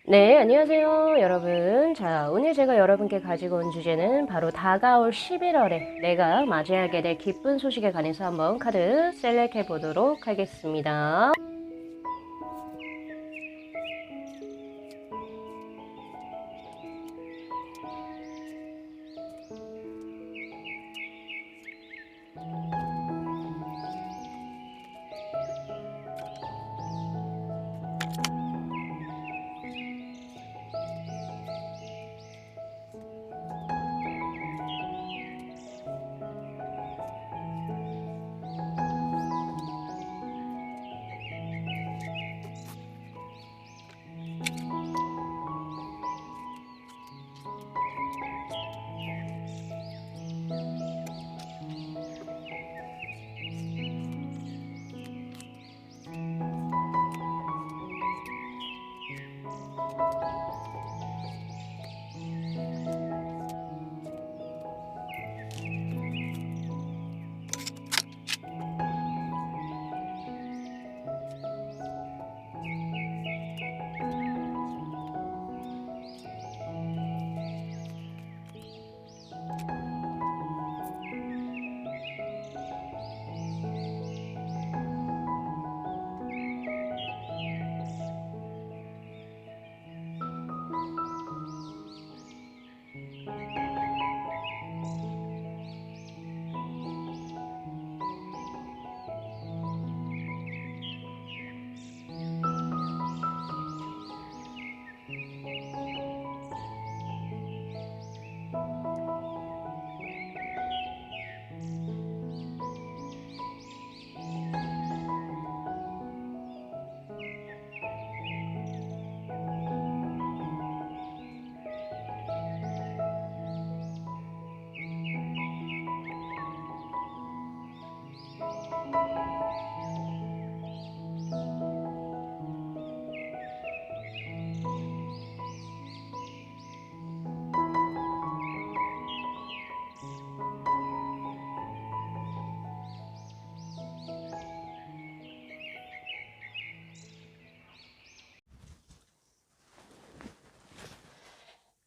네, 안녕하세요, 여러분. 자, 오늘 제가 여러분께 가지고 온 주제는 바로 다가올 11월에 내가 맞이하게 될 기쁜 소식에 관해서 한번 카드 셀렉해 보도록 하겠습니다.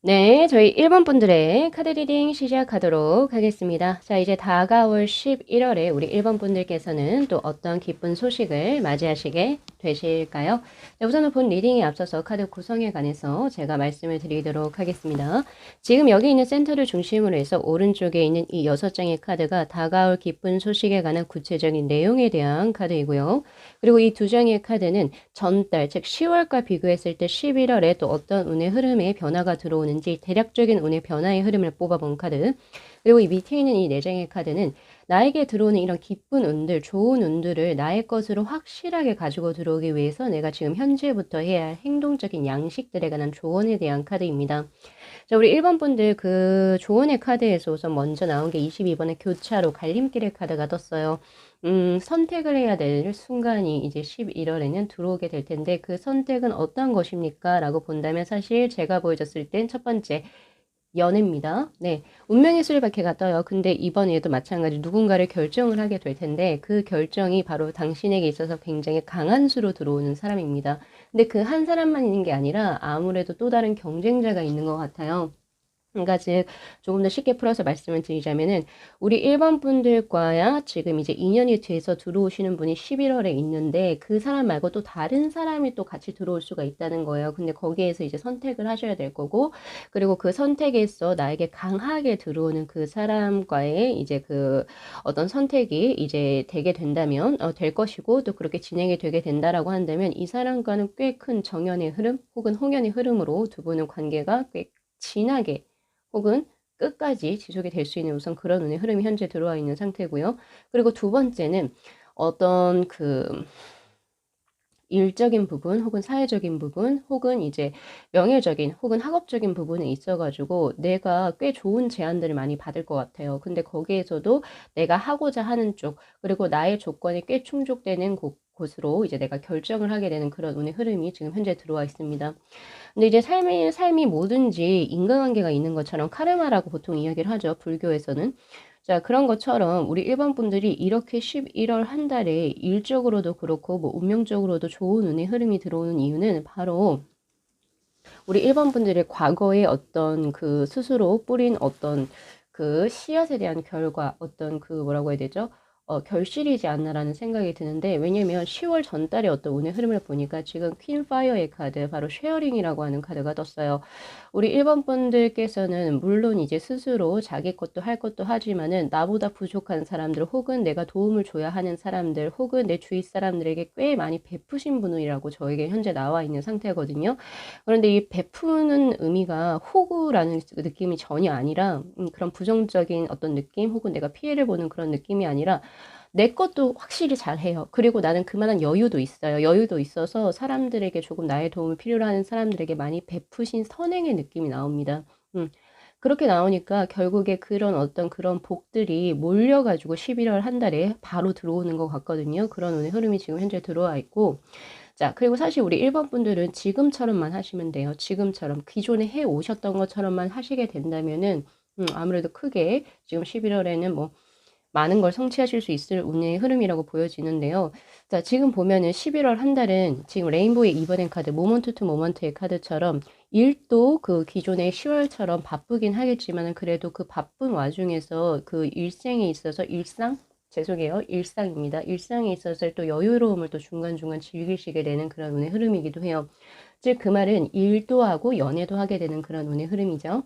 네, 저희 1번 분들의 카드 리딩 시작하도록 하겠습니다. 자, 이제 다가올 11월에 우리 1번 분들께서는 또 어떤 기쁜 소식을 맞이하시게 되실까요? 네, 우선은 본 리딩에 앞서서 카드 구성에 관해서 제가 말씀을 드리도록 하겠습니다. 지금 여기 있는 센터를 중심으로 해서 오른쪽에 있는 이 6장의 카드가 다가올 기쁜 소식에 관한 구체적인 내용에 대한 카드이고요. 그리고 이 2장의 카드는 전달, 즉 10월과 비교했을 때 11월에 또 어떤 운의 흐름에 변화가 들어오는지 대략적인 운의 변화의 흐름을 뽑아본 카드. 그리고 이 밑에 있는 이 4장의 카드는 나에게 들어오는 이런 기쁜 운들, 좋은 운들을 나의 것으로 확실하게 가지고 들어오기 위해서 내가 지금 현재부터 해야 할 행동적인 양식들에 관한 조언에 대한 카드입니다. 자, 우리 1번 분들 그 조언의 카드에서 우선 먼저 나온 게 22번의 교차로 갈림길의 카드가 떴어요. 선택을 해야 될 순간이 이제 11월에는 들어오게 될 텐데 그 선택은 어떤 것입니까? 라고 본다면 사실 제가 보여줬을 땐 첫 번째 연애입니다. 네. 운명의 수레바퀴가 떠요. 근데 이번에도 마찬가지 누군가를 결정을 하게 될 텐데 그 결정이 바로 당신에게 있어서 굉장히 강한 수로 들어오는 사람입니다. 근데 그 한 사람만 있는 게 아니라 아무래도 또 다른 경쟁자가 있는 것 같아요. 그러니까 즉 조금 더 쉽게 풀어서 말씀을 드리자면은 우리 1번 분들과야 지금 이제 인연이 돼서 들어오시는 분이 11월에 있는데 그 사람 말고 또 다른 사람이 또 같이 들어올 수가 있다는 거예요. 근데 거기에서 이제 선택을 하셔야 될 거고 그리고 그 선택에서 나에게 강하게 들어오는 그 사람과의 이제 그 어떤 선택이 이제 되게 된다면 될 것이고 또 그렇게 진행이 되게 된다라고 한다면 이 사람과는 꽤 큰 정연의 흐름 혹은 홍연의 흐름으로 두 분의 관계가 꽤 진하게 혹은 끝까지 지속이 될 수 있는 우선 그런 운의 흐름이 현재 들어와 있는 상태고요. 그리고 두 번째는 어떤 그 일적인 부분 혹은 사회적인 부분 혹은 이제 명예적인 혹은 학업적인 부분에 있어가지고 내가 꽤 좋은 제안들을 많이 받을 것 같아요. 근데 거기에서도 내가 하고자 하는 쪽 그리고 나의 조건이 꽤 충족되는 곳으로 이제 내가 결정을 하게 되는 그런 운의 흐름이 지금 현재 들어와 있습니다. 근데 이제 삶이 뭐든지 인과관계가 있는 것처럼 카르마라고 보통 이야기를 하죠. 불교에서는. 자, 그런 것처럼 우리 일반 분들이 이렇게 11월 한 달에 일적으로도 그렇고 뭐 운명적으로도 좋은 운의 흐름이 들어오는 이유는 바로 우리 1번 분들의 과거의 어떤 그 스스로 뿌린 어떤 그 씨앗에 대한 결과, 어떤 그 뭐라고 해야 되죠? 결실이지 않나라는 생각이 드는데, 왜냐면 10월 전달의 어떤 운의 흐름을 보니까 지금 퀸 파이어의 카드, 바로 쉐어링이라고 하는 카드가 떴어요. 우리 1번 분들께서는 물론 이제 스스로 자기 것도 할 것도 하지만은 나보다 부족한 사람들, 혹은 내가 도움을 줘야 하는 사람들, 혹은 내 주위 사람들에게 꽤 많이 베푸신 분이라고 저에게 현재 나와 있는 상태거든요. 그런데 이 베푸는 의미가 호구라는 느낌이 전혀 아니라 그런 부정적인 어떤 느낌, 혹은 내가 피해를 보는 그런 느낌이 아니라 내 것도 확실히 잘해요. 그리고 나는 그만한 여유도 있어요. 여유도 있어서 사람들에게, 조금 나의 도움을 필요로 하는 사람들에게 많이 베푸신 선행의 느낌이 나옵니다. 그렇게 나오니까 결국에 그런 어떤 그런 복들이 몰려가지고 11월 한 달에 바로 들어오는 것 같거든요. 그런 운의 흐름이 지금 현재 들어와 있고, 자, 그리고 사실 우리 1번 분들은 지금처럼만 하시면 돼요. 지금처럼 기존에 해 오셨던 것처럼만 하시게 된다면은 아무래도 크게 지금 11월에는 뭐 많은 걸 성취하실 수 있을 운의 흐름이라고 보여지는데요. 자, 지금 보면은 11월 한 달은 지금 레인보우의 이번엔 카드, 모먼트 투 모먼트의 카드처럼 일도 그 기존의 10월처럼 바쁘긴 하겠지만은 그래도 그 바쁜 와중에서 그 일생에 있어서 죄송해요. 일상입니다. 일상에 있어서 또 여유로움을 또 중간중간 즐기시게 되는 그런 운의 흐름이기도 해요. 즉, 그 말은 일도 하고 연애도 하게 되는 그런 운의 흐름이죠.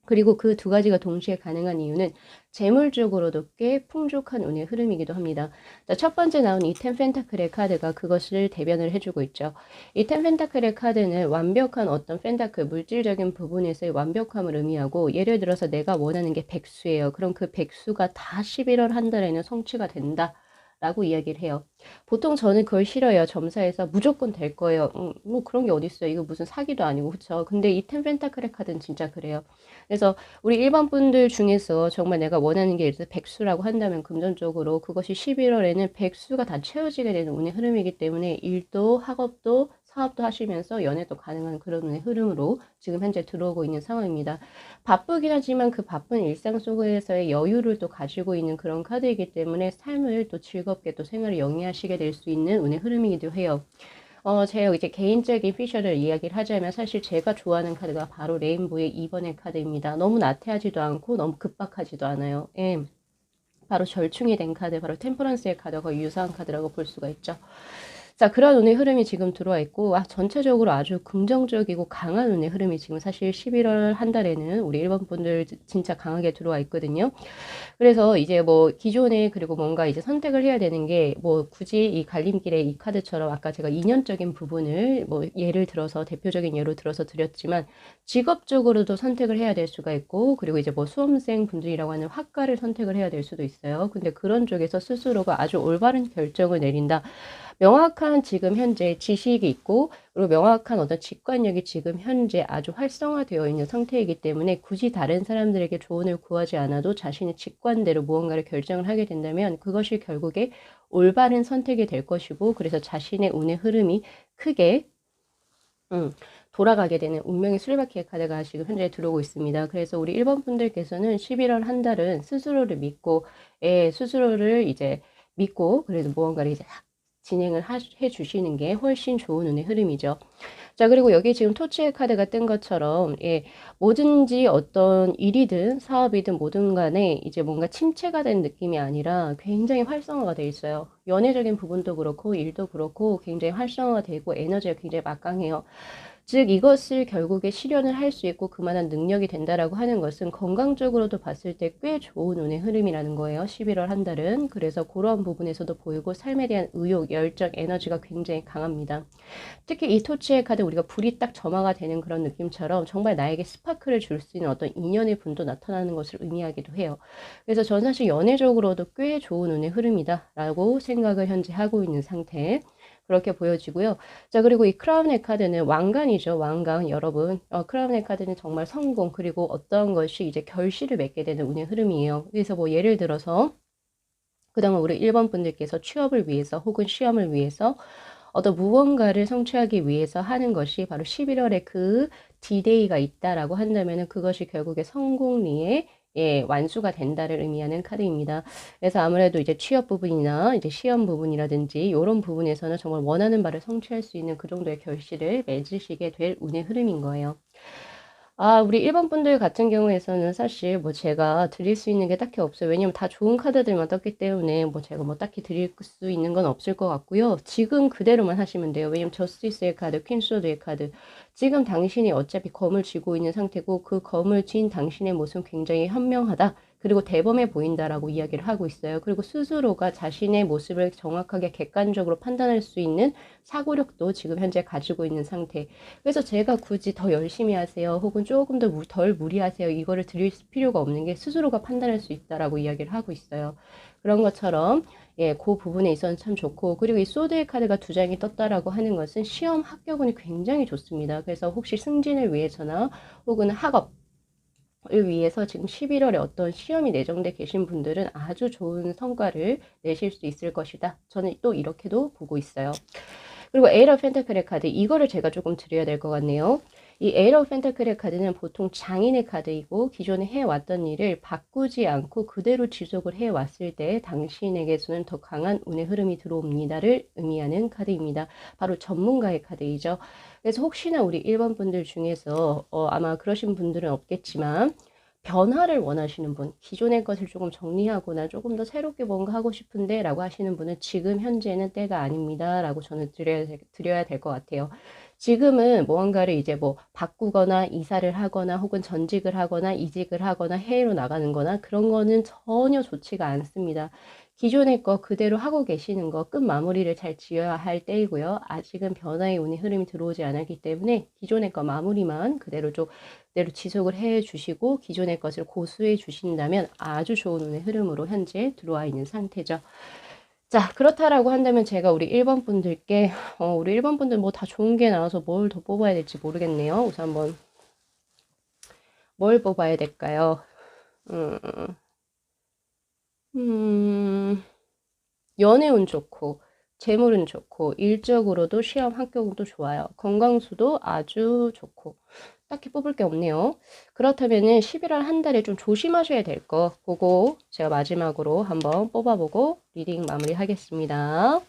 그리고 그 두 가지가 동시에 가능한 이유는 재물적으로도 꽤 풍족한 운의 흐름이기도 합니다. 자, 첫 번째 나온 이 텐 펜타클의 카드가 그것을 대변을 해주고 있죠. 이 텐 펜타클의 카드는 완벽한 어떤 펜타클, 물질적인 부분에서의 완벽함을 의미하고, 예를 들어서 내가 원하는 게 백수예요. 그럼 그 백수가 다 11월 한 달에는 성취가 된다 라고 이야기를 해요. 보통 저는 그걸 싫어해요. 점사에서 무조건 될 거예요. 뭐 그런 게 어딨어요. 이거 무슨 사기도 아니고, 그쵸? 근데 이 텐 펜타클의 카드는 진짜 그래요. 그래서 우리 일반 분들 중에서 정말 내가 원하는 게 예를 들어 백수라고 한다면, 금전적으로 그것이 11월에는 백수가 다 채워지게 되는 운의 흐름이기 때문에 일도 학업도 사업도 하시면서 연애도 가능한 그런 운의 흐름으로 지금 현재 들어오고 있는 상황입니다. 바쁘긴 하지만 그 바쁜 일상 속에서의 여유를 또 가지고 있는 그런 카드이기 때문에 삶을 또 즐겁게 또 생활을 영위하시게 될 수 있는 운의 흐름이기도 해요. 제가 이제 개인적인 피셔를 이야기를 하자면, 사실 제가 좋아하는 카드가 바로 레인보우의 2번의 카드입니다. 너무 나태하지도 않고 너무 급박하지도 않아요. 예. 바로 절충이 된 카드, 바로 템퍼런스의 카드가 유사한 카드라고 볼 수가 있죠. 자, 그런 운의 흐름이 지금 들어와 있고, 전체적으로 아주 긍정적이고 강한 운의 흐름이 지금 사실 11월 한 달에는 우리 1번 분들 진짜 강하게 들어와 있거든요. 그래서 이제 뭐 기존에, 그리고 뭔가 이제 선택을 해야 되는 게, 뭐 굳이 이 갈림길의 이 카드처럼 아까 제가 인연적인 부분을 뭐 예를 들어서, 대표적인 예로 들어서 드렸지만, 직업적으로도 선택을 해야 될 수가 있고, 그리고 이제 뭐 수험생 분들이라고 하는 학과를 선택을 해야 될 수도 있어요. 근데 그런 쪽에서 스스로가 아주 올바른 결정을 내린다. 명확한 지금 현재 지식이 있고, 그리고 명확한 어떤 직관력이 지금 현재 아주 활성화되어 있는 상태이기 때문에 굳이 다른 사람들에게 조언을 구하지 않아도 자신의 직관대로 무언가를 결정을 하게 된다면 그것이 결국에 올바른 선택이 될 것이고, 그래서 자신의 운의 흐름이 크게 돌아가게 되는 운명의 수레바퀴의 카드가 지금 현재 들어오고 있습니다. 그래서 우리 1번 분들께서는 11월 한 달은 스스로를 믿고, 스스로를 이제 믿고, 그래도 무언가를 이제 진행을 해 주시는 게 훨씬 좋은 운의 흐름이죠. 자, 그리고 여기 지금 토치의 카드가 뜬 것처럼, 뭐든지 어떤 일이든 사업이든 뭐든 간에 이제 뭔가 침체가 된 느낌이 아니라 굉장히 활성화가 돼 있어요. 연애적인 부분도 그렇고 일도 그렇고 굉장히 활성화가 되고 에너지가 굉장히 막강해요. 즉, 이것을 결국에 실현을 할 수 있고 그만한 능력이 된다라고 하는 것은 건강적으로도 봤을 때 꽤 좋은 운의 흐름이라는 거예요. 11월 한 달은. 그래서 그러한 부분에서도 보이고, 삶에 대한 의욕, 열정, 에너지가 굉장히 강합니다. 특히 이 토치의 카드, 우리가 불이 딱 점화가 되는 그런 느낌처럼 정말 나에게 스파크를 줄 수 있는 어떤 인연의 분도 나타나는 것을 의미하기도 해요. 그래서 저는 사실 연애적으로도 꽤 좋은 운의 흐름이다라고 생각을 현재 하고 있는 상태. 그렇게 보여지고요. 자, 그리고 이 크라운의 카드는 왕관이죠. 왕관. 여러분, 크라운의 카드는 정말 성공, 그리고 어떤 것이 이제 결실을 맺게 되는 운의 흐름이에요. 그래서 뭐 예를 들어서 그동안 우리 1번 분들께서 취업을 위해서 혹은 시험을 위해서 어떤 무언가를 성취하기 위해서 하는 것이 바로 11월에 그 디데이가 있다라고 한다면은 그것이 결국에 성공리에 예, 완수가 된다를 의미하는 카드입니다. 그래서 아무래도 이제 취업 부분이나 이제 시험 부분이라든지 이런 부분에서는 정말 원하는 바를 성취할 수 있는 그 정도의 결실을 맺으시게 될 운의 흐름인 거예요. 우리 1번 분들 같은 경우에서는 사실 뭐 제가 드릴 수 있는 게 딱히 없어요. 왜냐면 다 좋은 카드들만 떴기 때문에 뭐 제가 뭐 딱히 드릴 수 있는 건 없을 것 같고요. 지금 그대로만 하시면 돼요. 왜냐면 저스티스의 카드, 퀸소드의 카드. 지금 당신이 어차피 검을 쥐고 있는 상태고 그 검을 쥔 당신의 모습은 굉장히 현명하다. 그리고 대범해 보인다라고 이야기를 하고 있어요. 그리고 스스로가 자신의 모습을 정확하게 객관적으로 판단할 수 있는 사고력도 지금 현재 가지고 있는 상태. 그래서 제가 굳이 더 열심히 하세요. 혹은 조금 더 덜 무리하세요. 이거를 드릴 필요가 없는 게 스스로가 판단할 수 있다라고 이야기를 하고 있어요. 그런 것처럼 예, 그 부분에 있어서는 참 좋고, 그리고 이 소드의 카드가 두 장이 떴다라고 하는 것은 시험 합격운이 굉장히 좋습니다. 그래서 혹시 승진을 위해서나 혹은 학업 을 위해서 지금 11월에 어떤 시험이 내정돼 계신 분들은 아주 좋은 성과를 내실 수 있을 것이다. 저는 또 이렇게도 보고 있어요. 그리고 에이러 펜타클의 카드, 이거를 제가 조금 드려야 될 것 같네요. 이 에이러 펜타클의 카드는 보통 장인의 카드이고 기존에 해왔던 일을 바꾸지 않고 그대로 지속을 해왔을 때 당신에게서는 더 강한 운의 흐름이 들어옵니다를 의미하는 카드입니다. 바로 전문가의 카드이죠. 그래서 혹시나 우리 1번 분들 중에서 아마 그러신 분들은 없겠지만 변화를 원하시는 분, 기존의 것을 조금 정리하거나 조금 더 새롭게 뭔가 하고 싶은데 라고 하시는 분은 지금 현재는 때가 아닙니다 라고 저는 드려야 될 것 같아요. 지금은 무언가를 이제 뭐 바꾸거나 이사를 하거나 혹은 전직을 하거나 이직을 하거나 해외로 나가는 거나 그런 거는 전혀 좋지가 않습니다. 기존의 거 그대로 하고 계시는 거 끝 마무리를 잘 지어야 할 때이고요. 아직은 변화의 운의 흐름이 들어오지 않았기 때문에 기존의 거 마무리만 그대로 지속을 해 주시고 기존의 것을 고수해 주신다면 아주 좋은 운의 흐름으로 현재 들어와 있는 상태죠. 자, 그렇다라고 한다면 제가 우리 1번 분들께 우리 1번 분들 뭐 다 좋은 게 나와서 뭘 더 뽑아야 될지 모르겠네요. 우선 한번 뭘 뽑아야 될까요? 음, 연애운 좋고 재물은 좋고 일적으로도 시험 합격도 좋아요. 건강수도 아주 좋고 딱히 뽑을 게 없네요. 그렇다면은 11월 한 달에 좀 조심하셔야 될 거 그거 제가 마지막으로 한번 뽑아보고 리딩 마무리 하겠습니다.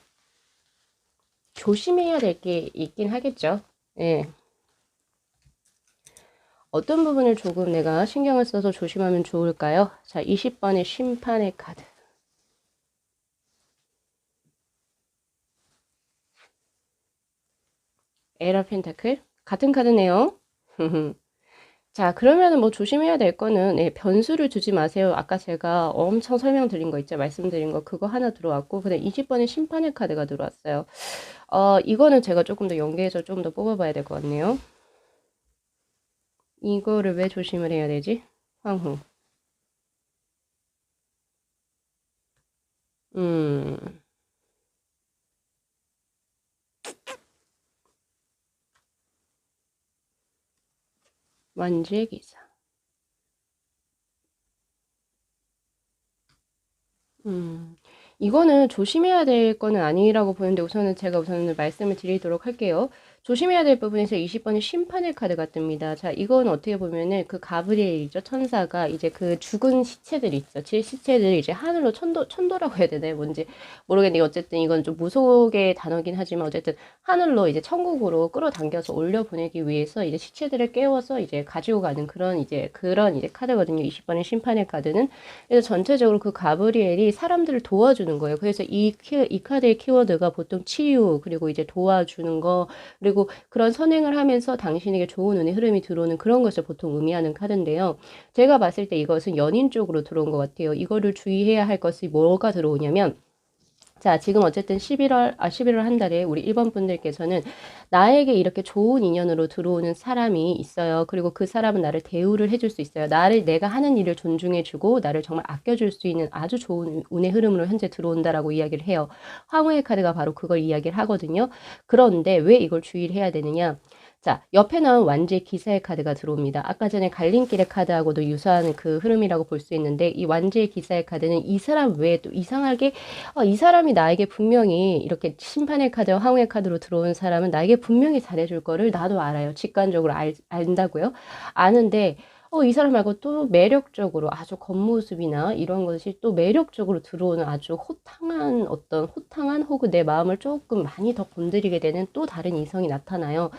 조심해야 될 게 있긴 하겠죠. 예. 어떤 부분을 조금 내가 신경을 써서 조심하면 좋을까요? 자, 20번의 심판의 카드. 에러 펜타클. 같은 카드네요. 자, 그러면은 뭐 조심해야 될 거는 예, 변수를 주지 마세요. 아까 제가 엄청 설명드린 거 있죠? 말씀드린 거 그거 하나 들어왔고 그다음 20번의 심판의 카드가 들어왔어요. 이거는 제가 조금 더 연계해서 좀 더 뽑아봐야 될 것 같네요. 이거를 왜 조심을 해야 되지? 황후. 음, 완주의 기사. 이거는 조심해야 될 거는 아니라고 보는데 우선은 말씀을 드리도록 할게요. 조심해야 될 부분에서 20번의 심판의 카드가 뜹니다. 자, 이건 어떻게 보면은 그 가브리엘이죠. 천사가 이제 그 죽은 시체들 있죠. 시체들을 이제 하늘로 천도라고 해야 되나요? 뭔지 모르겠는데 어쨌든 이건 좀 무속의 단어긴 하지만 어쨌든 하늘로 이제 천국으로 끌어당겨서 올려보내기 위해서 이제 시체들을 깨워서 이제 가지고 가는 그런 이제 카드거든요. 20번의 심판의 카드는. 그래서 전체적으로 그 가브리엘이 사람들을 도와주는 거예요. 그래서 이 카드의 키워드가 보통 치유, 그리고 이제 도와주는 거, 그리고 그런 선행을 하면서 당신에게 좋은 운의 흐름이 들어오는 그런 것을 보통 의미하는 카드인데요. 제가 봤을 때 이것은 연인 쪽으로 들어온 것 같아요. 이거를 주의해야 할 것이 뭐가 들어오냐면, 자, 지금 어쨌든 11월 한 달에 우리 1번 분들께서는 나에게 이렇게 좋은 인연으로 들어오는 사람이 있어요. 그리고 그 사람은 나를 대우를 해줄 수 있어요. 내가 하는 일을 존중해주고 나를 정말 아껴줄 수 있는 아주 좋은 운의 흐름으로 현재 들어온다라고 이야기를 해요. 황후의 카드가 바로 그걸 이야기를 하거든요. 그런데 왜 이걸 주의를 해야 되느냐? 자, 옆에 나온 완주의 기사의 카드가 들어옵니다. 아까 전에 갈림길의 카드하고도 유사한 그 흐름이라고 볼 수 있는데 이 완주의 기사의 카드는 이 사람 외에 또 이상하게 이 사람이 나에게 분명히 이렇게 심판의 카드와 황후의 카드로 들어온 사람은 나에게 분명히 잘해줄 거를 나도 알아요. 직관적으로 안다고요. 아는데 이 사람 말고 또 매력적으로 아주 겉모습이나 이런 것이 또 매력적으로 들어오는 아주 호탕한 혹은 내 마음을 조금 많이 더 건드리게 되는 또 다른 이성이 나타나요.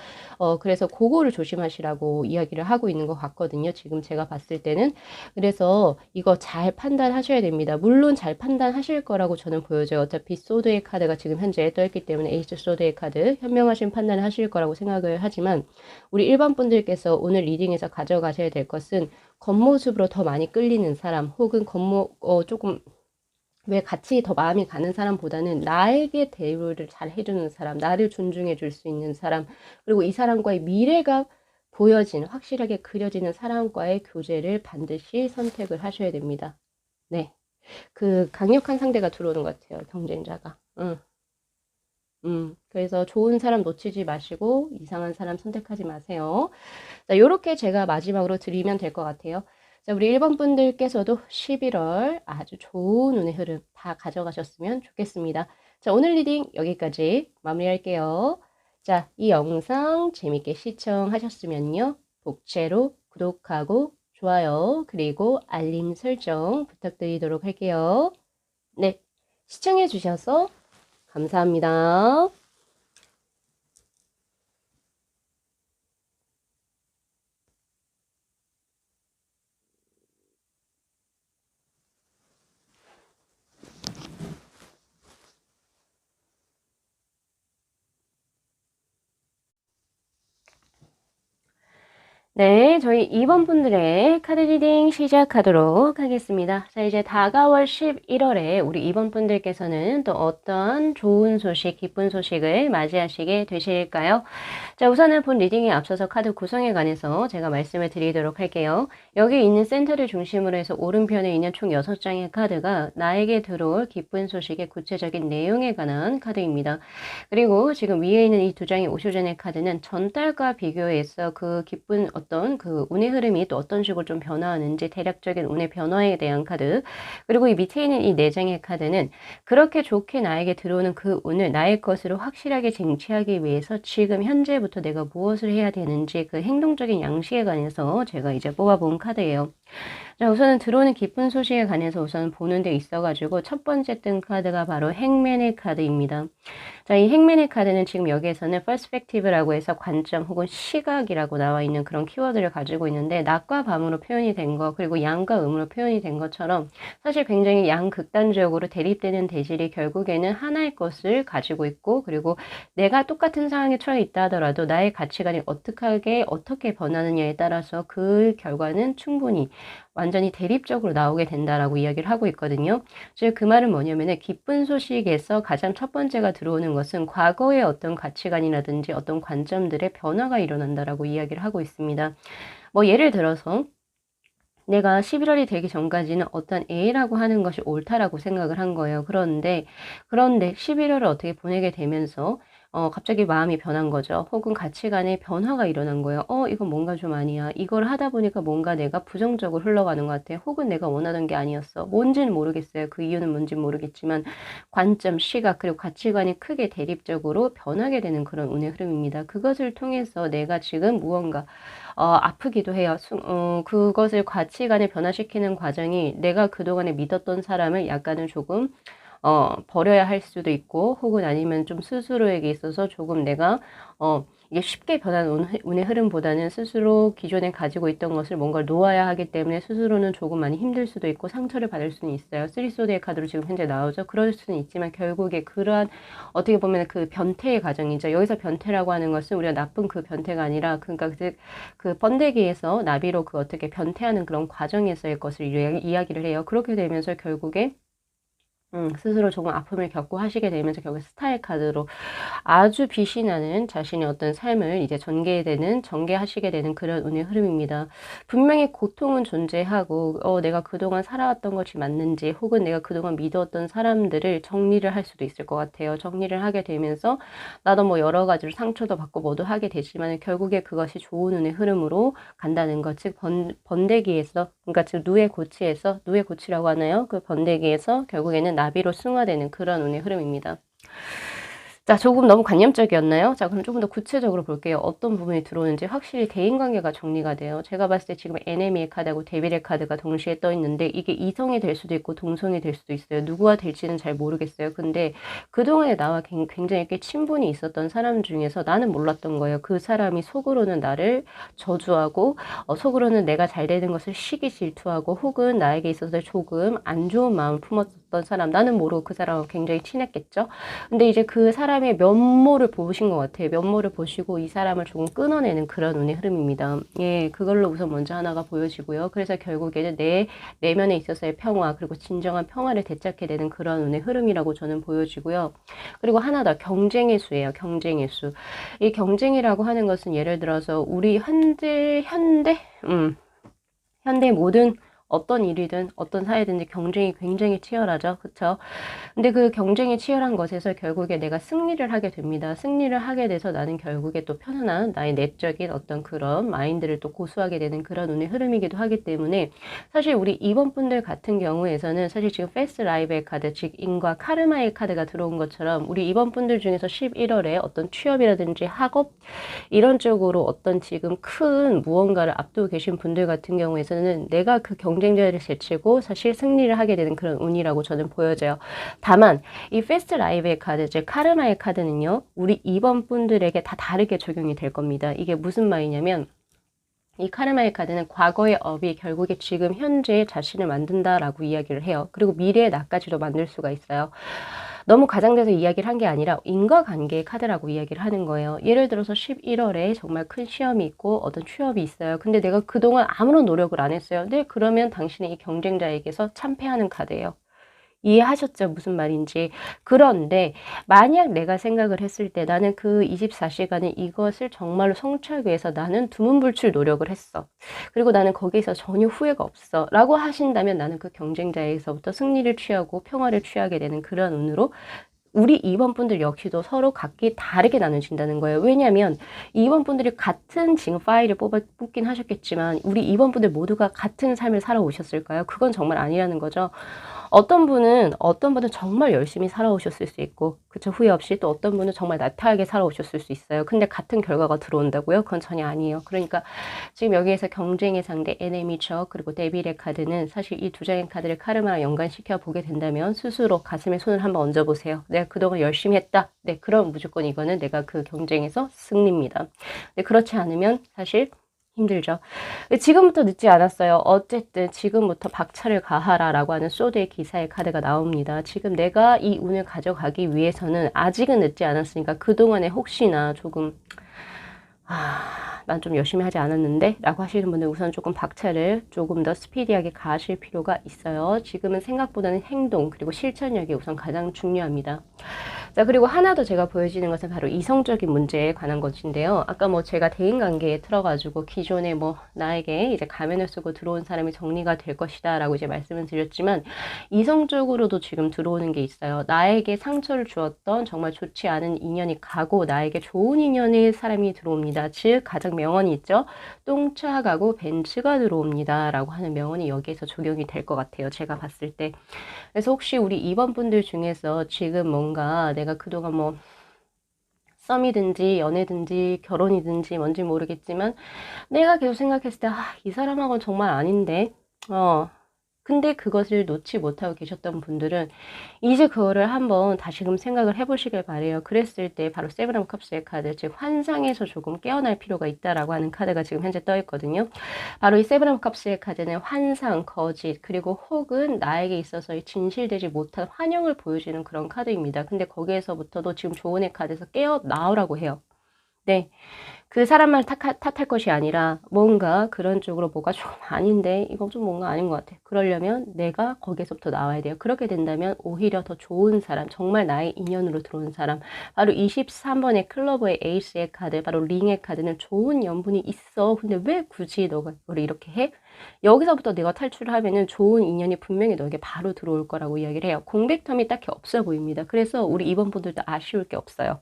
그래서 그거를 조심하시라고 이야기를 하고 있는 것 같거든요. 지금 제가 봤을 때는. 그래서 이거 잘 판단하셔야 됩니다. 물론 잘 판단하실 거라고 저는 보여져요. 어차피 소드의 카드가 지금 현재 떠있기 때문에 에이스 소드의 카드 현명하신 판단을 하실 거라고 생각을 하지만 우리 일반 분들께서 오늘 리딩에서 가져가셔야 될 것은 겉모습으로 더 많이 끌리는 사람 혹은 조금 왜 같이 더 마음이 가는 사람보다는 나에게 대우를 잘 해주는 사람, 나를 존중해 줄 수 있는 사람, 그리고 이 사람과의 미래가 보여지는, 확실하게 그려지는 사람과의 교제를 반드시 선택을 하셔야 됩니다. 네. 그 강력한 상대가 들어오는 것 같아요. 경쟁자가. 응. 그래서 좋은 사람 놓치지 마시고 이상한 사람 선택하지 마세요. 자, 요렇게 제가 마지막으로 드리면 될 것 같아요. 자, 우리 1번 분들께서도 11월 아주 좋은 운의 흐름 다 가져가셨으면 좋겠습니다. 자, 오늘 리딩 여기까지 마무리할게요. 자, 이 영상 재밌게 시청하셨으면요. 복채로 구독하고 좋아요, 그리고 알림 설정 부탁드리도록 할게요. 네, 시청해 주셔서 감사합니다. 네, 저희 2번 분들의 카드 리딩 시작하도록 하겠습니다. 자, 이제 다가올 11월에 우리 2번 분들께서는 또 어떤 좋은 소식, 기쁜 소식을 맞이하시게 되실까요? 자, 우선은 본 리딩에 앞서서 카드 구성에 관해서 제가 말씀을 드리도록 할게요. 여기 있는 센터를 중심으로 해서 오른편에 있는 총 6장의 카드가 나에게 들어올 기쁜 소식의 구체적인 내용에 관한 카드입니다. 그리고 지금 위에 있는 이 2장의 오쇼젠의 카드는 전달과 비교해서 그 기쁜 어떤 그 운의 흐름이 또 어떤 식으로 좀 변화하는지 대략적인 운의 변화에 대한 카드. 그리고 이 밑에 있는 이 4장의 카드는 그렇게 좋게 나에게 들어오는 그 운을 나의 것으로 확실하게 쟁취하기 위해서 지금 현재부터 내가 무엇을 해야 되는지 그 행동적인 양식에 관해서 제가 이제 뽑아본 카드예요. 자, 우선은 들어오는 기쁜 소식에 관해서 우선 보는 데 있어가지고 첫 번째 뜬 카드가 바로 행맨의 카드입니다. 자, 이 행맨의 카드는 지금 여기에서는 perspective라고 해서 관점 혹은 시각이라고 나와 있는 그런 키워드를 가지고 있는데 낮과 밤으로 표현이 된 거, 그리고 양과 음으로 표현이 된 것처럼 사실 굉장히 양극단적으로 대립되는 대질이 결국에는 하나의 것을 가지고 있고, 그리고 내가 똑같은 상황에 처해 있다 하더라도 나의 가치관이 어떻게 변하느냐에 따라서 그 결과는 충분히 완전히 대립적으로 나오게 된다라고 이야기를 하고 있거든요. 즉 그 말은 뭐냐면은 기쁜 소식에서 가장 첫 번째가 들어오는 것은 과거의 어떤 가치관이라든지 어떤 관점들의 변화가 일어난다라고 이야기를 하고 있습니다. 뭐 예를 들어서 내가 11월이 되기 전까지는 어떤 A라고 하는 것이 옳다라고 생각을 한 거예요. 그런데 11월을 어떻게 보내게 되면서 갑자기 마음이 변한 거죠. 혹은 가치관의 변화가 일어난 거예요. 이건 뭔가 좀 아니야. 이걸 하다 보니까 뭔가 내가 부정적으로 흘러가는 것 같아. 혹은 내가 원하던 게 아니었어. 뭔지는 모르겠어요. 그 이유는 뭔지는 모르겠지만 관점, 시각, 그리고 가치관이 크게 대립적으로 변하게 되는 그런 운의 흐름입니다. 그것을 통해서 내가 지금 무언가 아프기도 해요. 그것을 가치관에 변화시키는 과정이 내가 그동안에 믿었던 사람을 약간은 조금 버려야 할 수도 있고, 혹은 아니면 좀 스스로에게 있어서 조금 내가, 이게 쉽게 변하는 운의 흐름보다는 스스로 기존에 가지고 있던 것을 뭔가 놓아야 하기 때문에 스스로는 조금 많이 힘들 수도 있고 상처를 받을 수는 있어요. 쓰리소드의 카드로 지금 현재 나오죠. 그럴 수는 있지만 결국에 그러한 어떻게 보면 그 변태의 과정이죠. 여기서 변태라고 하는 것은 우리가 나쁜 그 변태가 아니라 그러니까 그 번데기에서 나비로 그 어떻게 변태하는 그런 과정에서의 것을 이야기를 해요. 그렇게 되면서 결국에 스스로 조금 아픔을 겪고 하시게 되면서 결국 스타일 카드로 아주 빛이 나는 자신의 어떤 삶을 이제 전개하시게 되는 그런 운의 흐름입니다. 분명히 고통은 존재하고, 내가 그동안 살아왔던 것이 맞는지, 혹은 내가 그동안 믿었던 사람들을 정리를 할 수도 있을 것 같아요. 정리를 하게 되면서, 나도 뭐 여러 가지로 상처도 받고 뭐도 하게 되지만, 결국에 그것이 좋은 운의 흐름으로 간다는 것. 즉, 번데기에서, 그러니까 즉, 누에 고치라고 하나요? 그 번데기에서 결국에는 나비로 승화되는 그런 운의 흐름입니다. 자, 조금 너무 관념적이었나요? 자, 그럼 조금 더 구체적으로 볼게요. 어떤 부분이 들어오는지 확실히 대인관계가 정리가 돼요. 제가 봤을 때 지금 에네미의 카드하고 데빌의 카드가 동시에 떠 있는데 이게 이성이 될 수도 있고 동성이 될 수도 있어요. 누구가 될지는 잘 모르겠어요. 근데 그동안에 나와 굉장히 꽤 친분이 있었던 사람 중에서 나는 몰랐던 거예요. 그 사람이 속으로는 나를 저주하고 속으로는 내가 잘 되는 것을 시기 질투하고 혹은 나에게 있어서 조금 안 좋은 마음을 품었던 사람. 나는 모르고 그 사람하고 굉장히 친했겠죠. 근데 이제 그 사람의 면모를 보신 것 같아요. 면모를 보시고 이 사람을 조금 끊어내는 그런 운의 흐름입니다. 예, 그걸로 우선 먼저 하나가 보여지고요. 그래서 결국에는 내 내면에 있어서의 평화 그리고 진정한 평화를 되찾게 되는 그런 운의 흐름이라고 저는 보여지고요. 그리고 하나 더 경쟁의 수예요. 경쟁의 수. 이 경쟁이라고 하는 것은 예를 들어서 우리 현대 모든 어떤 일이든 어떤 사회든지 경쟁이 굉장히 치열하죠. 그쵸? 근데 그 경쟁이 치열한 것에서 결국에 내가 승리를 하게 됩니다. 승리를 하게 돼서 나는 결국에 또 편안한 나의 내적인 어떤 그런 마인드를 또 고수하게 되는 그런 운의 흐름이기도 하기 때문에 사실 우리 2번 분들 같은 경우에서는 사실 지금 패스트 라이브의 카드, 즉 인과 카르마의 카드가 들어온 것처럼 우리 2번 분들 중에서 11월에 어떤 취업이라든지 학업 이런 쪽으로 어떤 지금 큰 무언가를 앞두고 계신 분들 같은 경우에서는 내가 그 경쟁자를 제치고 사실 승리를 하게 되는 그런 운이라고 저는 보여져요. 다만 이 패스트 라이브의 카드, 즉 카르마의 카드는요. 우리 2번 분들에게 다 다르게 적용이 될 겁니다. 이게 무슨 말이냐면 이 카르마의 카드는 과거의 업이 결국에 지금 현재의 자신을 만든다라고 이야기를 해요. 그리고 미래의 나까지도 만들 수가 있어요. 너무 과장돼서 이야기를 한 게 아니라 인과관계의 카드라고 이야기를 하는 거예요. 예를 들어서 11월에 정말 큰 시험이 있고 어떤 취업이 있어요. 근데 내가 그동안 아무런 노력을 안 했어요. 네, 그러면 당신의 이 경쟁자에게서 참패하는 카드예요. 이해하셨죠? 무슨 말인지. 그런데 만약 내가 생각을 했을 때 나는 그 24시간을 이것을 정말로 성취하기 위해서 나는 두문불출 노력을 했어. 그리고 나는 거기서 전혀 후회가 없어. 라고 하신다면 나는 그 경쟁자에서부터 승리를 취하고 평화를 취하게 되는 그런 운으로 우리 2번 분들 역시도 서로 각기 다르게 나눠진다는 거예요. 왜냐하면 2번 분들이 같은 지금 파일을 뽑긴 하셨겠지만 우리 2번 분들 모두가 같은 삶을 살아오셨을까요? 그건 정말 아니라는 거죠. 어떤 분은 정말 열심히 살아오셨을 수 있고, 그쵸, 후회 없이 또 어떤 분은 정말 나태하게 살아오셨을 수 있어요. 근데 같은 결과가 들어온다고요? 그건 전혀 아니에요. 그러니까 지금 여기에서 경쟁의 상대 에네미처 그리고 데빌의 카드는 사실 이 두 장의 카드를 카르마랑 연관시켜 보게 된다면 스스로 가슴에 손을 한번 얹어보세요. 내가 그동안 열심히 했다. 네, 그럼 무조건 이거는 내가 그 경쟁에서 승리입니다. 네, 그렇지 않으면 사실 힘들죠. 지금부터 늦지 않았어요. 어쨌든 지금부터 박차를 가하라라고 하는 소드의 기사의 카드가 나옵니다. 지금 내가 이 운을 가져가기 위해서는 아직은 늦지 않았으니까 그동안에 혹시나 조금 난 좀 열심히 하지 않았는데 라고 하시는 분들 우선 조금 박차를 조금 더 스피디하게 가실 필요가 있어요. 지금은 생각보다는 행동 그리고 실천력이 우선 가장 중요합니다. 자, 그리고 하나 더 제가 보여지는 것은 바로 이성적인 문제에 관한 것인데요. 아까 뭐 제가 대인관계에 틀어가지고 기존에 뭐 나에게 이제 가면을 쓰고 들어온 사람이 정리가 될 것이다 라고 이제 말씀을 드렸지만 이성적으로도 지금 들어오는 게 있어요. 나에게 상처를 주었던 정말 좋지 않은 인연이 가고 나에게 좋은 인연의 사람이 들어옵니다. 즉 가장 명언이 있죠. 똥차 가고 벤츠가 들어옵니다 라고 하는 명언이 여기에서 적용이 될 것 같아요. 제가 봤을 때. 그래서 혹시 우리 2번 분들 중에서 지금 뭔가 내가 그동안 뭐 썸이든지 연애든지 결혼이든지 뭔지 모르겠지만 내가 계속 생각했을 때 이 사람하고는 정말 아닌데 근데 그것을 놓지 못하고 계셨던 분들은 이제 그거를 한번 다시금 생각을 해보시길 바래요. 그랬을 때 바로 세븐 오브 컵스의 카드, 즉 환상에서 조금 깨어날 필요가 있다라고 하는 카드가 지금 현재 떠 있거든요. 바로 이 세븐 오브 컵스의 카드는 환상, 거짓, 그리고 혹은 나에게 있어서 진실되지 못한 환영을 보여주는 그런 카드입니다. 근데 거기에서부터도 지금 조언의 카드에서 깨어 나오라고 해요. 네. 그 사람만 탓할 것이 아니라 뭔가 그런 쪽으로 뭐가 좀 아닌데 이건 좀 뭔가 아닌 것 같아. 그러려면 내가 거기서부터 나와야 돼요. 그렇게 된다면 오히려 더 좋은 사람, 정말 나의 인연으로 들어온 사람, 바로 23번의 클로버의 에이스의 카드, 바로 링의 카드는 좋은 연분이 있어. 근데 왜 굳이 너가 이걸 이렇게 해? 여기서부터 내가 탈출을 하면은 좋은 인연이 분명히 너에게 바로 들어올 거라고 이야기를 해요. 공백텀이 딱히 없어 보입니다. 그래서 우리 이번 분들도 아쉬울 게 없어요.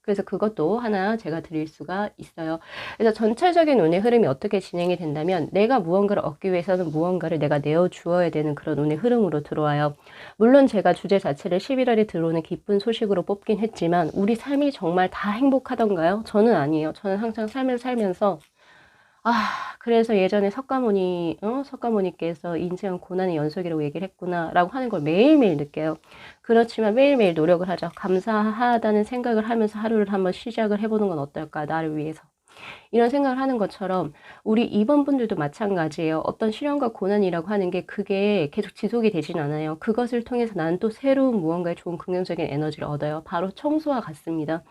그래서 그것도 하나 제가 드릴 수가 있어요. 그래서 전체적인 운의 흐름이 어떻게 진행이 된다면 내가 무언가를 얻기 위해서는 무언가를 내가 내어주어야 되는 그런 운의 흐름으로 들어와요. 물론 제가 주제 자체를 11월에 들어오는 기쁜 소식으로 뽑긴 했지만 우리 삶이 정말 다 행복하던가요? 저는 아니에요. 저는 항상 삶을 살면서 그래서 예전에 석가모니께서 인생은 고난의 연속이라고 얘기를 했구나 라고 하는 걸 매일매일 느껴요. 그렇지만 매일매일 노력을 하죠. 감사하다는 생각을 하면서 하루를 한번 시작을 해보는 건 어떨까, 나를 위해서. 이런 생각을 하는 것처럼 우리 입원분들도 마찬가지예요. 어떤 시련과 고난이라고 하는 게 그게 계속 지속이 되진 않아요. 그것을 통해서 나는 또 새로운 무언가의 좋은 긍정적인 에너지를 얻어요. 바로 청소와 같습니다.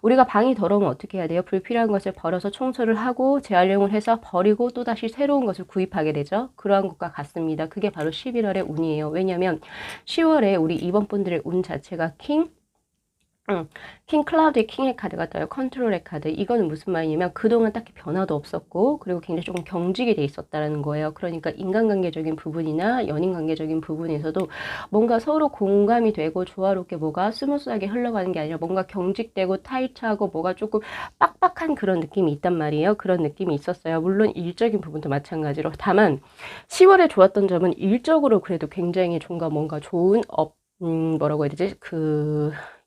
우리가 방이 더러우면 어떻게 해야 돼요? 불필요한 것을 버려서 청소를 하고 재활용을 해서 버리고 또다시 새로운 것을 구입하게 되죠. 그러한 것과 같습니다. 그게 바로 11월의 운이에요. 왜냐하면 10월에 우리 입원분들의 운 자체가 킹 클라우드의 킹의 카드가 떠요. 컨트롤의 카드. 이거는 무슨 말이냐면 그동안 딱히 변화도 없었고 그리고 굉장히 조금 경직이 돼 있었다는 거예요. 그러니까 인간관계적인 부분이나 연인관계적인 부분에서도 뭔가 서로 공감이 되고 조화롭게 뭐가 스무스하게 흘러가는 게 아니라 뭔가 경직되고 타이트하고 뭐가 조금 빡빡한 그런 느낌이 있단 말이에요. 그런 느낌이 있었어요. 물론 일적인 부분도 마찬가지로. 다만 10월에 좋았던 점은 일적으로 그래도 굉장히 뭔가 좋은 뭐라고 해야 되지?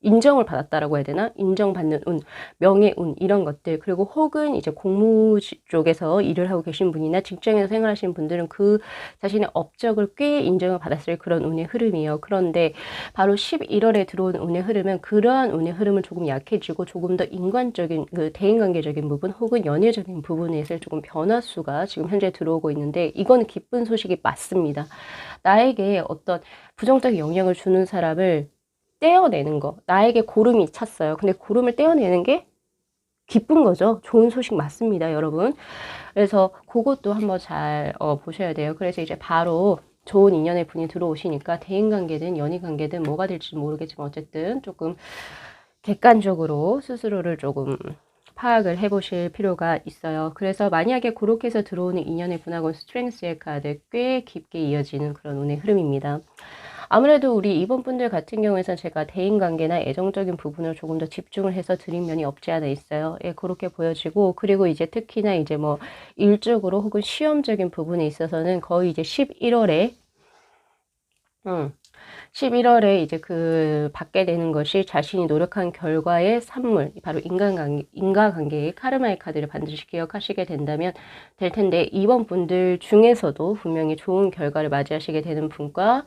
인정을 받았다라고 해야 되나? 인정받는 운, 명예운, 이런 것들. 그리고 혹은 이제 공무 쪽에서 일을 하고 계신 분이나 직장에서 생활하시는 분들은 그 자신의 업적을 꽤 인정을 받았을 그런 운의 흐름이에요. 그런데 바로 11월에 들어온 운의 흐름은 그러한 운의 흐름은 조금 약해지고 조금 더 인간적인, 대인관계적인 부분 혹은 연애적인 부분에서 조금 변화수가 지금 현재 들어오고 있는데 이거는 기쁜 소식이 맞습니다. 나에게 어떤 부정적인 영향을 주는 사람을 떼어내는 거. 나에게 고름이 찼어요. 근데 고름을 떼어내는 게 기쁜 거죠. 좋은 소식 맞습니다, 여러분. 그래서 그것도 한번 잘 보셔야 돼요. 그래서 이제 바로 좋은 인연의 분이 들어오시니까 대인관계든 연인관계든 뭐가 될지 모르겠지만 어쨌든 조금 객관적으로 스스로를 조금 파악을 해보실 필요가 있어요. 그래서 만약에 그렇게 해서 들어오는 인연의 분하고는 스트렝스의 카드 꽤 깊게 이어지는 그런 운의 흐름입니다. 아무래도 우리 이번 분들 같은 경우에는 제가 대인관계나 애정적인 부분을 조금 더 집중을 해서 드린 면이 없지 않아 있어요. 예, 그렇게 보여지고 그리고 이제 특히나 이제 뭐 일적으로 혹은 시험적인 부분에 있어서는 거의 이제 11월에 11월에 이제 받게 되는 것이 자신이 노력한 결과의 산물, 바로 인과관계의 카르마의 카드를 반드시 기억하시게 된다면 될 텐데, 이번 분들 중에서도 분명히 좋은 결과를 맞이하시게 되는 분과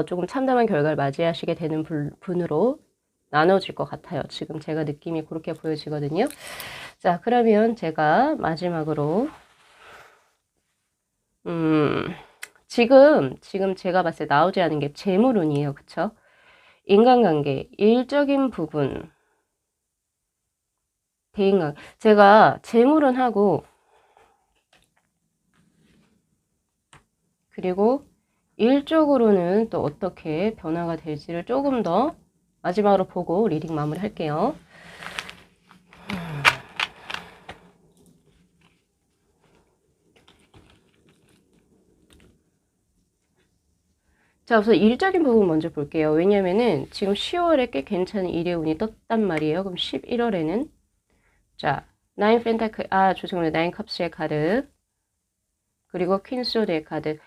조금 참담한 결과를 맞이하시게 되는 분으로 나눠질 것 같아요. 지금 제가 느낌이 그렇게 보여지거든요. 자, 그러면 제가 마지막으로 지금 제가 봤을 때 나오지 않은 게 재물운이에요. 그쵸? 인간관계, 일적인 부분, 대인관계. 제가 재물운하고 그리고 일적으로는 또 어떻게 변화가 될지를 조금 더 마지막으로 보고 리딩 마무리 할게요. 자, 우선 일적인 부분 먼저 볼게요. 왜냐면은 지금 10월에 꽤 괜찮은 일의 운이 떴단 말이에요. 그럼 11월에는 자, 나인 펜타클, 죄송해요. 나인 컵스의 카드. 그리고 퀸소드의 카드.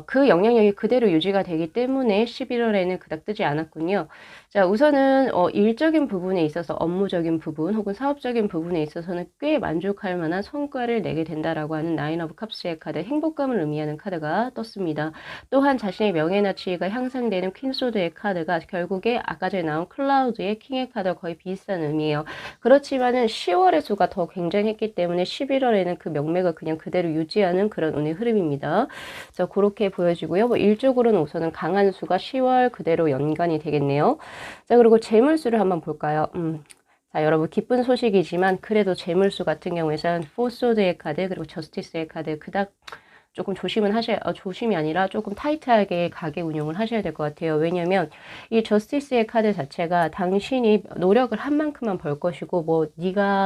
그 영향력이 그대로 유지가 되기 때문에 11월에는 그닥 뜨지 않았군요. 자, 우선은 일적인 부분에 있어서 업무적인 부분 혹은 사업적인 부분에 있어서는 꽤 만족할 만한 성과를 내게 된다라고 하는 나인 오브 컵스의 카드, 행복감을 의미하는 카드가 떴습니다. 또한 자신의 명예나 지위가 향상되는 퀸소드의 카드가 결국에 아까 전에 나온 클라우드의 킹의 카드와 거의 비슷한 의미예요. 그렇지만은 10월의 수가 더 굉장했기 때문에 11월에는 그 명맥을 그냥 그대로 유지하는 그런 운의 흐름입니다. 그래서 그렇게 보여지고요. 뭐 일적으로는 우선은 강한 수가 10월 그대로 연관이 되겠네요. 자, 그리고 재물수를 한번 볼까요? 자, 여러분 기쁜 소식이지만 그래도 재물수 같은 경우에는 포소드의 카드 그리고 저스티스의 카드 그닥 조금 조심이 아니라 조금 타이트하게 가계 운용을 하셔야 될 것 같아요. 왜냐면 이 저스티스의 카드 자체가 당신이 노력을 한 만큼만 벌 것이고, 뭐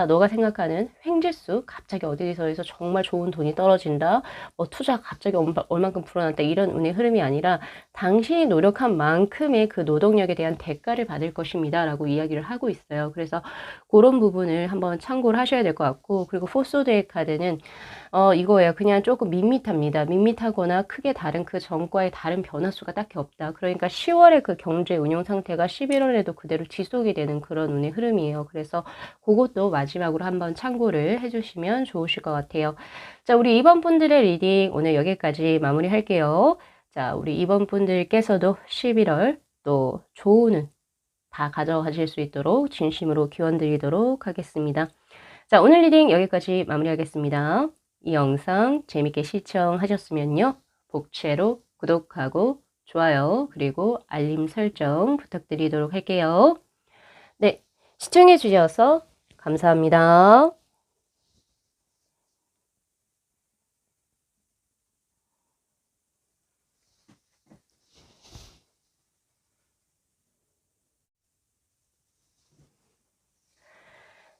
너가 생각하는 횡재수 갑자기 어디서에서 정말 좋은 돈이 떨어진다, 뭐 투자 갑자기 얼만큼 불어났다, 이런 운의 흐름이 아니라 당신이 노력한 만큼의 그 노동력에 대한 대가를 받을 것입니다 라고 이야기를 하고 있어요. 그래서 그런 부분을 한번 참고를 하셔야 될 것 같고, 그리고 포소드의 카드는 이거예요. 그냥 조금 밋밋합니다. 밋밋하거나 크게 다른 그 전과의 다른 변화수가 딱히 없다. 그러니까 10월의 그 경제 운용 상태가 11월에도 그대로 지속이 되는 그런 운의 흐름이에요. 그래서 그것도 마지막으로 한번 참고를 해주시면 좋으실 것 같아요. 자, 우리 2번 분들의 리딩 오늘 여기까지 마무리할게요. 자, 우리 2번 분들께서도 11월 또 좋은 운 다 가져가실 수 있도록 진심으로 기원 드리도록 하겠습니다. 자, 오늘 리딩 여기까지 마무리하겠습니다. 이 영상 재밌게 시청하셨으면요, 복채로 구독하고 좋아요 그리고 알림 설정 부탁드리도록 할게요. 네, 시청해 주셔서 감사합니다.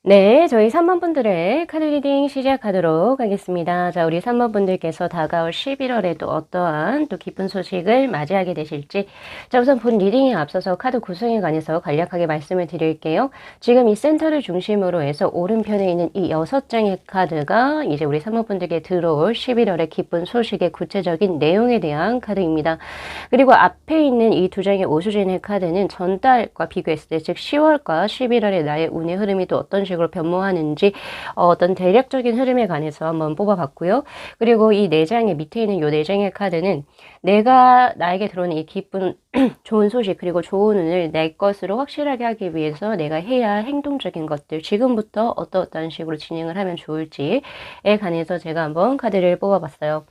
네, 저희 3번 분들의 카드 리딩 시작하도록 하겠습니다. 자, 우리 3번 분들께서 다가올 11월에 또 어떠한 또 기쁜 소식을 맞이하게 되실지. 자, 우선 본 리딩에 앞서서 카드 구성에 관해서 간략하게 말씀을 드릴게요. 지금 이 센터를 중심으로 해서 오른편에 있는 이 6장의 카드가 이제 우리 3번 분들께 들어올 11월의 기쁜 소식의 구체적인 내용에 대한 카드입니다. 그리고 앞에 있는 이 2장의 오수진의 카드는 전달과 비교했을 때, 즉 10월과 11월의 나의 운의 흐름이 또 어떤 식으로 변모하는지 어떤 대략적인 흐름에 관해서 한번 뽑아봤고요. 그리고 이 4장의 밑에 있는 이 4장의 카드는 내가 나에게 들어오는 이 기쁜 좋은 소식 그리고 좋은 운을 내 것으로 확실하게 하기 위해서 내가 해야 할 행동적인 것들, 지금부터 어떤 식으로 진행을 하면 좋을지에 관해서 제가 한번 카드를 뽑아봤어요.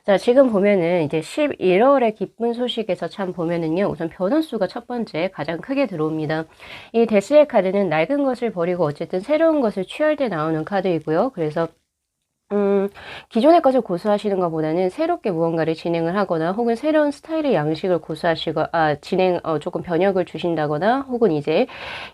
자, 지금 보면은 이제 11월의 기쁜 소식에서 참 보면은요, 우선 변화수가 첫 번째 가장 크게 들어옵니다. 이 데스의 카드는 낡은 것을 버리고 어쨌든 새로운 것을 취할 때 나오는 카드이고요. 그래서 기존의 것을 고수하시는 것보다는 새롭게 무언가를 진행을 하거나 혹은 새로운 스타일의 양식을 조금 변혁을 주신다거나 혹은 이제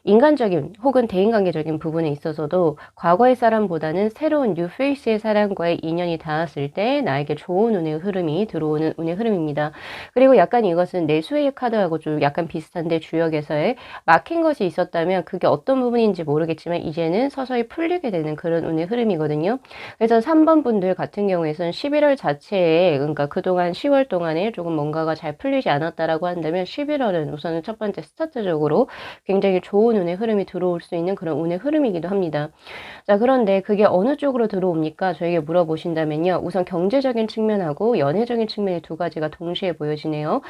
인간적인 혹은 대인관계적인 부분에 있어서도 과거의 사람보다는 새로운 뉴 페이스의 사람과의 인연이 닿았을 때 나에게 좋은 운의 흐름이 들어오는 운의 흐름입니다. 그리고 약간 이것은 내수의 카드하고 좀 약간 비슷한데, 주역에서의 막힌 것이 있었다면 그게 어떤 부분인지 모르겠지만 이제는 서서히 풀리게 되는 그런 운의 흐름이거든요. 그래서 3번 분들 같은 경우에는 11월 자체에, 그러니까 그동안 10월 동안에 조금 뭔가가 잘 풀리지 않았다라고 한다면 11월은 우선은 첫 번째 스타트적으로 굉장히 좋은 운의 흐름이 들어올 수 있는 그런 운의 흐름이기도 합니다. 자, 그런데 그게 어느 쪽으로 들어옵니까? 저에게 물어보신다면요, 우선 경제적인 측면하고 연애적인 측면의 두 가지가 동시에 보여지네요.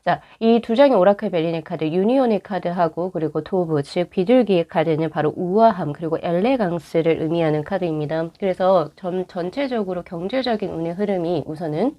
자, 이 2장의 오라클 벨린의 카드, 유니온의 카드하고 그리고 도브, 즉 비둘기의 카드는 바로 우아함 그리고 엘레강스를 의미하는 카드입니다. 그래서 전체적으로 경제적인 운의 흐름이 우선은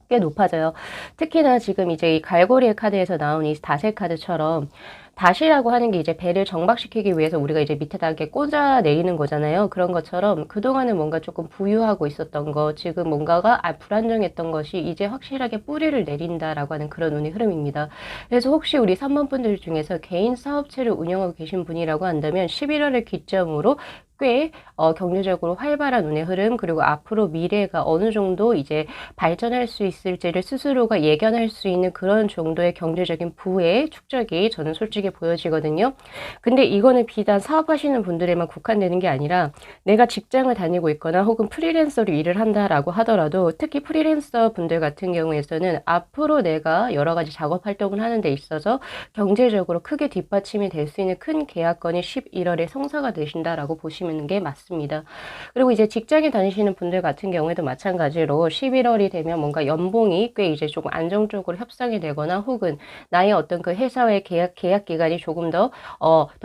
꽤 높아져요. 특히나 지금 이제 이 갈고리의 카드에서 나온 이 다세 카드처럼, 다시라고 하는 게 이제 배를 정박시키기 위해서 우리가 이제 밑에다 이렇게 꽂아 내리는 거잖아요. 그런 것처럼 그동안은 뭔가 조금 부유하고 있었던 거, 지금 뭔가가 불안정했던 것이 이제 확실하게 뿌리를 내린다라고 하는 그런 운의 흐름입니다. 그래서 혹시 우리 3번 분들 중에서 개인 사업체를 운영하고 계신 분이라고 한다면 11월을 기점으로 꽤 경제적으로 활발한 운의 흐름, 그리고 앞으로 미래가 어느 정도 이제 발전할 수 있을지를 스스로가 예견할 수 있는 그런 정도의 경제적인 부의 축적이 저는 솔직히 보여지거든요. 근데 이거는 비단 사업하시는 분들에만 국한되는 게 아니라, 내가 직장을 다니고 있거나 혹은 프리랜서로 일을 한다라고 하더라도, 특히 프리랜서 분들 같은 경우에서는 앞으로 내가 여러 가지 작업 활동을 하는 데 있어서 경제적으로 크게 뒷받침이 될 수 있는 큰 계약건이 11월에 성사가 되신다라고 보시면 게 맞습니다. 그리고 이제 직장에 다니시는 분들 같은 경우에도 마찬가지로 11월이 되면 뭔가 연봉이 꽤 이제 조금 안정적으로 협상이 되거나, 혹은 나의 어떤 그 회사의 계약 기간이 조금 더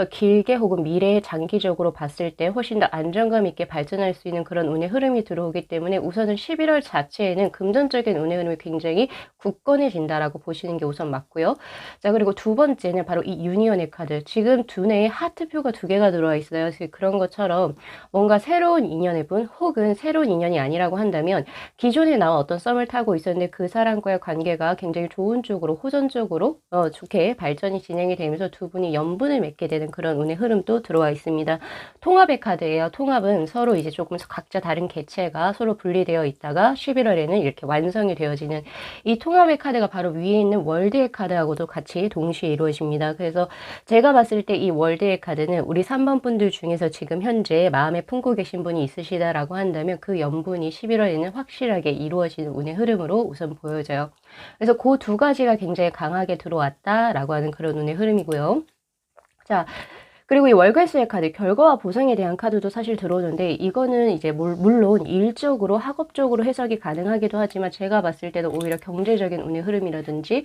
길게 혹은 미래에 장기적으로 봤을 때 훨씬 더 안정감 있게 발전할 수 있는 그런 운의 흐름이 들어오기 때문에 우선은 11월 자체에는 금전적인 운의 흐름이 굉장히 굳건해진다라고 보시는 게 우선 맞고요. 자, 그리고 두 번째는 바로 이 유니온의 카드. 지금 두뇌에 하트표가 2개가 들어와 있어요. 그런 것처럼 것처럼 뭔가 새로운 인연의 분 혹은 새로운 인연이 아니라고 한다면 기존에 나와 어떤 썸을 타고 있었는데 그 사람과의 관계가 굉장히 좋은 쪽으로 호전적으로 좋게 발전이 진행이 되면서 두 분이 연분을 맺게 되는 그런 운의 흐름도 들어와 있습니다. 통합의 카드예요. 통합은 서로 이제 조금 각자 다른 개체가 서로 분리되어 있다가 11월에는 이렇게 완성이 되어지는 이 통합의 카드가 바로 위에 있는 월드의 카드하고도 같이 동시에 이루어집니다. 그래서 제가 봤을 때 이 월드의 카드는 우리 3번 분들 중에서 지금 현재 마음에 품고 계신 분이 있으시다라고 한다면 그 연분이 11월에는 확실하게 이루어지는 운의 흐름으로 우선 보여져요. 그래서 그 두 가지가 굉장히 강하게 들어왔다라고 하는 그런 운의 흐름이고요. 자, 그리고 이 월계수의 카드, 결과와 보상에 대한 카드도 사실 들어오는데 이거는 이제 물론 일적으로 학업적으로 해석이 가능하기도 하지만 제가 봤을 때는 오히려 경제적인 운의 흐름이라든지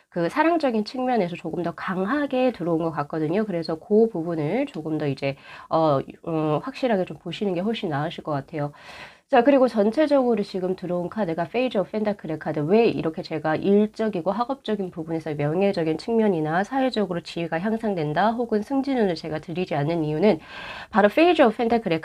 그 사랑적인 측면에서 조금 더 강하게 들어온 것 같거든요. 그래서 그 부분을 조금 더 이제 확실하게 좀 보시는 게 훨씬 나으실 것 같아요. 자, 그리고 전체적으로 지금 들어온 카드가 페이지 오브 펜타클의 카드. 왜 이렇게 제가 일적이고 학업적인 부분에서 명예적인 측면이나 사회적으로 지위가 향상된다 혹은 승진운을 제가 드리지 않는 이유는 바로 페이지 오브 펜타클의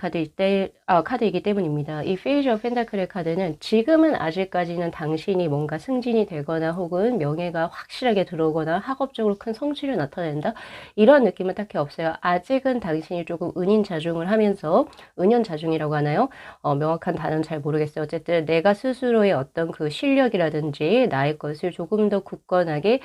카드이기 때문입니다. 이 페이지 오브 펜타클의 카드는 지금은 아직까지는 당신이 뭔가 승진이 되거나 혹은 명예가 확실하게 들어오거나 학업적으로 큰 성취를 나타낸다 이런 느낌은 딱히 없어요. 아직은 당신이 조금 은인자중을 하면서 은연자중이라고 하나요? 명확한 단어는 잘 모르겠어요. 어쨌든 내가 스스로의 어떤 그 실력이라든지 나의 것을 조금 더 굳건하게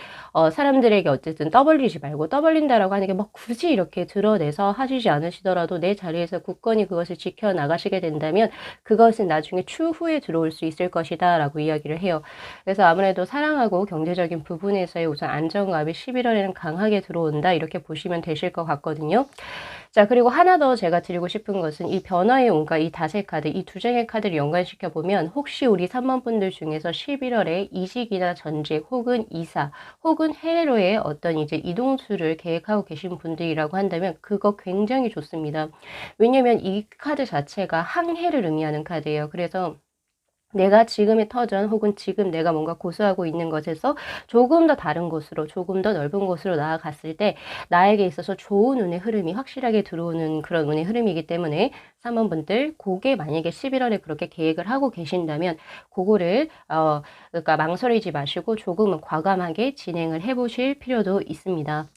사람들에게 어쨌든 떠벌리지 말고 떠벌린다라고 하는 게 막 굳이 이렇게 드러내서 하시지 않으시더라도 내 자리에서 굳건히 그것을 지켜나가시게 된다면 그것은 나중에 추후에 들어올 수 있을 것이다 라고 이야기를 해요. 그래서 아무래도 사랑하고 경제적인 부분에서의 우선 안정감이 11월에는 강하게 들어온다 이렇게 보시면 되실 것 같거든요. 자, 그리고 하나 더 제가 드리고 싶은 것은 이 변화의 온과 이 닷의 카드, 이 두 장의 카드를 연관시켜 보면 혹시 우리 3번 분들 중에서 11월에 이직이나 전직 혹은 이사 혹은 해외로의 어떤 이제 이동수를 계획하고 계신 분들이라고 한다면 그거 굉장히 좋습니다. 왜냐면 이 카드 자체가 항해를 의미하는 카드예요. 그래서 내가 지금의 터전 혹은 지금 내가 뭔가 고수하고 있는 것에서 조금 더 다른 곳으로 조금 더 넓은 곳으로 나아갔을 때 나에게 있어서 좋은 운의 흐름이 확실하게 들어오는 그런 운의 흐름이기 때문에 3번 분들 그게 만약에 11월에 그렇게 계획을 하고 계신다면 그거를 그러니까 망설이지 마시고 조금은 과감하게 진행을 해보실 필요도 있습니다.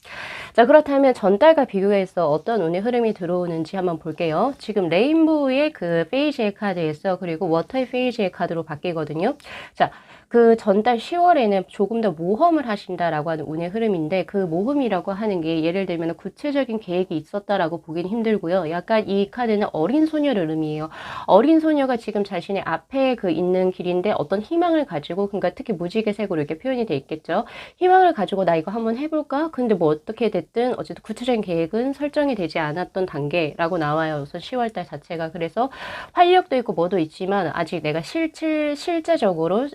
자, 그렇다면 전달과 비교해서 어떤 운의 흐름이 들어오는지 한번 볼게요. 지금 레인보우의 그 페이지의 카드에서 그리고 워터의 페이지의 카드로 바뀌거든요. 자, 그 전달 10월에는 조금 더 모험을 하신다라고 하는 운의 흐름인데 그 모험이라고 하는 게 예를 들면 구체적인 계획이 있었다라고 보긴 힘들고요. 약간 이 카드는 어린 소녀를 의미해요. 어린 소녀가 지금 자신의 앞에 그 있는 길인데 어떤 희망을 가지고 그러니까 특히 무지개색으로 이렇게 표현이 돼 있겠죠. 희망을 가지고 나 이거 한번 해볼까? 근데 뭐 어떻게 됐든 어쨌든 구체적인 계획은 설정이 되지 않았던 단계라고 나와요. 우선 10월달 자체가. 그래서 활력도 있고 뭐도 있지만 아직 내가 실질적으로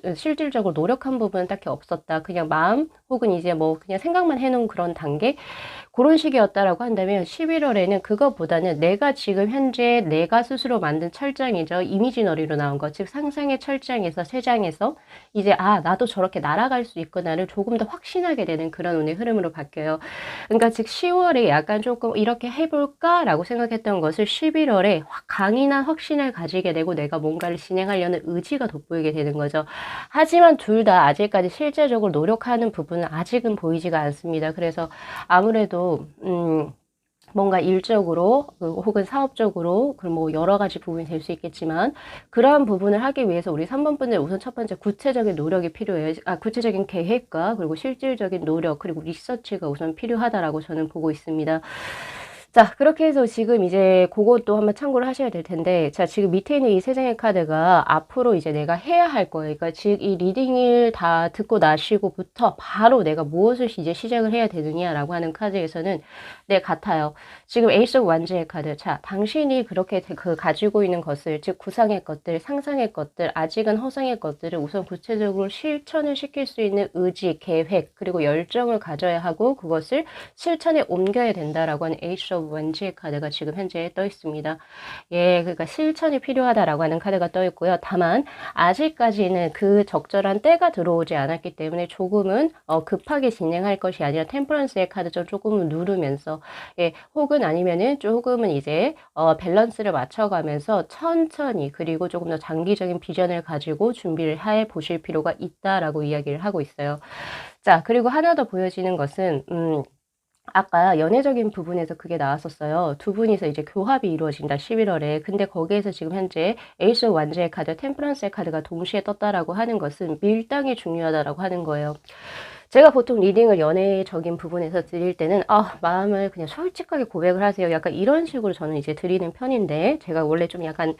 노력한 부분은 딱히 없었다. 그냥 마음 혹은 이제 뭐 그냥 생각만 해놓은 그런 단계 그런 식이었다라고 한다면 11월에는 그것보다는 내가 지금 현재 내가 스스로 만든 철장이죠. 이미지너리로 나온 것. 즉 상상의 철장에서 세 장에서 이제 나도 저렇게 날아갈 수 있구나를 조금 더 확신하게 되는 그런 운의 흐름으로 바뀌어요. 그러니까 즉 10월에 약간 조금 이렇게 해볼까라고 생각했던 것을 11월에 강인한 확신을 가지게 되고 내가 뭔가를 진행하려는 의지가 돋보이게 되는 거죠. 하지만 둘 다 아직까지 실제적으로 노력하는 부분은 아직은 보이지가 않습니다. 그래서 아무래도 뭔가 일적으로 혹은 사업적으로 뭐 여러 가지 부분이 될 수 있겠지만 그러한 부분을 하기 위해서 우리 3번 분들 우선 첫 번째 구체적인 노력이 필요해요. 구체적인 계획과 그리고 실질적인 노력 그리고 리서치가 우선 필요하다라고 저는 보고 있습니다. 자, 그렇게 해서 지금 이제 그것도 한번 참고를 하셔야 될 텐데, 자, 지금 밑에 있는 이 세 장의 카드가 앞으로 이제 내가 해야 할 거예요. 그러니까 즉, 이 리딩을 다 듣고 나시고부터 바로 내가 무엇을 이제 시작을 해야 되느냐라고 하는 카드에서는 네, 같아요. 지금 에이스 오브 완즈의 카드. 자, 당신이 그렇게 가지고 있는 것을, 즉, 구상의 것들, 상상의 것들, 아직은 허상의 것들을 우선 구체적으로 실천을 시킬 수 있는 의지, 계획, 그리고 열정을 가져야 하고 그것을 실천에 옮겨야 된다라고 하는 에이스 오브 of 원지의 카드가 지금 현재 떠 있습니다. 예, 그러니까 실천이 필요하다라고 하는 카드가 떠 있고요. 다만 아직까지는 그 적절한 때가 들어오지 않았기 때문에 조금은 급하게 진행할 것이 아니라 템퍼런스의 카드처럼 조금은 누르면서 예, 혹은 아니면은 조금은 이제 밸런스를 맞춰가면서 천천히 그리고 조금 더 장기적인 비전을 가지고 준비를 해 보실 필요가 있다라고 이야기를 하고 있어요. 자, 그리고 하나 더 보여지는 것은 아까 연애적인 부분에서 그게 나왔었어요. 두 분이서 이제 교합이 이루어진다, 11월에. 근데 거기에서 지금 현재 에이스 오브 완즈의 카드, 템퍼런스의 카드가 동시에 떴다라고 하는 것은 밀당이 중요하다라고 하는 거예요. 제가 보통 리딩을 연애적인 부분에서 드릴 때는 마음을 그냥 솔직하게 고백을 하세요. 약간 이런 식으로 저는 이제 드리는 편인데 제가 원래 좀 약간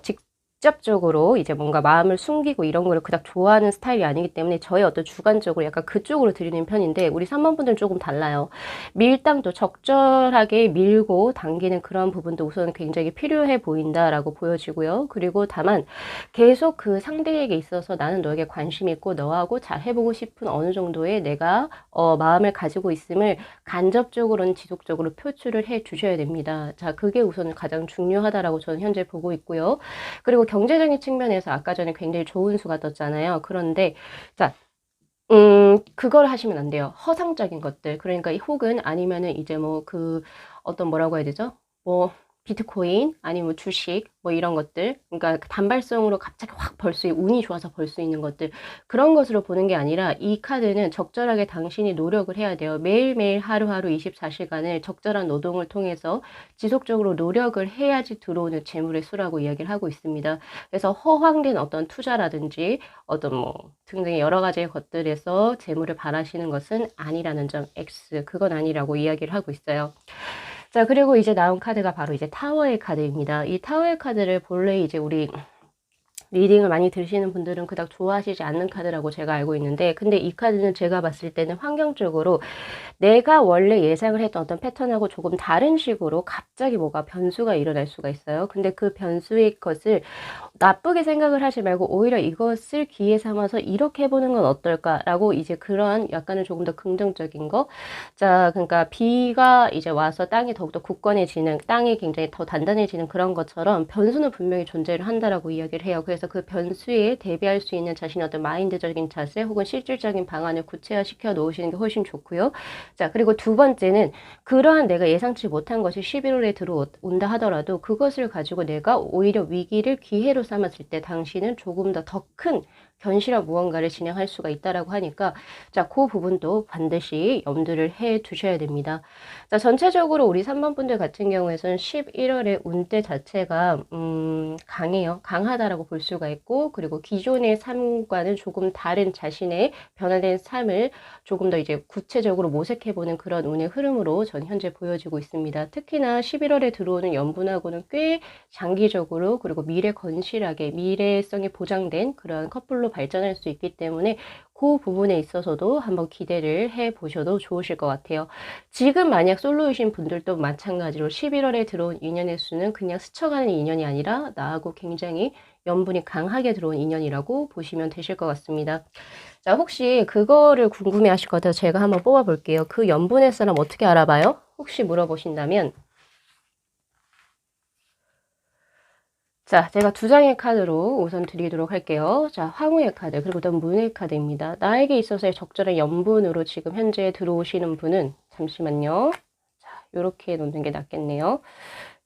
직접적으로 이제 뭔가 마음을 숨기고 이런 거를 그닥 좋아하는 스타일이 아니기 때문에 저의 어떤 주관적으로 약간 그쪽으로 드리는 편인데 우리 3번 분들은 조금 달라요. 밀당도 적절하게 밀고 당기는 그런 부분도 우선 굉장히 필요해 보인다라고 보여지고요. 그리고 다만 계속 그 상대에게 있어서 나는 너에게 관심 있고 너하고 잘 해보고 싶은 어느 정도의 내가 마음을 가지고 있음을 간접적으로는 지속적으로 표출을 해 주셔야 됩니다. 자, 그게 우선 가장 중요하다라고 저는 현재 보고 있고요. 그리고 경제적인 측면에서 아까 전에 굉장히 좋은 수가 떴잖아요. 그런데 자, 그걸 하시면 안 돼요. 허상적인 것들. 그러니까 혹은 아니면은 이제 뭐 그 어떤 뭐라고 해야 되죠? 뭐 비트코인 아니면 뭐 주식 뭐 이런 것들. 그러니까 단발성으로 갑자기 확 벌 수, 운이 좋아서 벌 수 있는 것들. 그런 것으로 보는 게 아니라 이 카드는 적절하게 당신이 노력을 해야 돼요. 매일매일 하루하루 24시간을 적절한 노동을 통해서 지속적으로 노력을 해야지 들어오는 재물의 수라고 이야기를 하고 있습니다. 그래서 허황된 어떤 투자라든지 어떤 뭐 등등의 여러 가지의 것들에서 재물을 바라시는 것은 아니라는 점 X, 그건 아니라고 이야기를 하고 있어요. 자, 그리고 이제 나온 카드가 바로 이제 타워의 카드입니다. 이 타워의 카드를 본래 이제 우리 리딩을 많이 들으시는 분들은 그닥 좋아하시지 않는 카드라고 제가 알고 있는데, 근데 이 카드는 제가 봤을 때는 환경적으로 내가 원래 예상을 했던 어떤 패턴하고 조금 다른 식으로 갑자기 뭐가 변수가 일어날 수가 있어요. 근데 그 변수의 것을 나쁘게 생각을 하지 말고 오히려 이것을 기회 삼아서 이렇게 해보는 건 어떨까라고 이제 그러한 약간은 조금 더 긍정적인 거. 자, 그러니까 비가 이제 와서 땅이 더욱더 굳건해지는, 땅이 굉장히 더 단단해지는 그런 것처럼 변수는 분명히 존재를 한다라고 이야기를 해요. 그래서 그 변수에 대비할 수 있는 자신의 어떤 마인드적인 자세 혹은 실질적인 방안을 구체화시켜 놓으시는 게 훨씬 좋고요. 자, 그리고 두 번째는 그러한 내가 예상치 못한 것이 11월에 들어온다 하더라도 그것을 가지고 내가 오히려 위기를 기회로 삼았을 때 당신은 조금 더 큰 견실한 무언가를 진행할 수가 있다라고 하니까 자, 그 부분도 반드시 염두를 해 두셔야 됩니다. 자, 전체적으로 우리 3번 분들 같은 경우에는 11월의 운대 자체가 강해요. 강하다라고 볼 수가 있고, 그리고 기존의 삶과는 조금 다른 자신의 변화된 삶을 조금 더 이제 구체적으로 모색해보는 그런 운의 흐름으로 전 현재 보여지고 있습니다. 특히나 11월에 들어오는 연분하고는 꽤 장기적으로 그리고 미래 건실하게 미래성이 보장된 그런 커플로 발전할 수 있기 때문에 그 부분에 있어서도 한번 기대를 해 보셔도 좋으실 것 같아요. 지금 만약 솔로이신 분들도 마찬가지로 11월에 들어온 인연의 수는 그냥 스쳐가는 인연이 아니라 나하고 굉장히 연분이 강하게 들어온 인연이라고 보시면 되실 것 같습니다. 자, 혹시 그거를 궁금해 하실 것 같아서 제가 한번 뽑아 볼게요. 그 연분의 사람 어떻게 알아봐요? 혹시 물어보신다면 자, 제가 두 장의 카드로 우선 드리도록 할게요. 자, 황후의 카드, 그리고 또 문의 카드입니다. 나에게 있어서의 적절한 연분으로 지금 현재 들어오시는 분은, 잠시만요. 자, 요렇게 놓는 게 낫겠네요.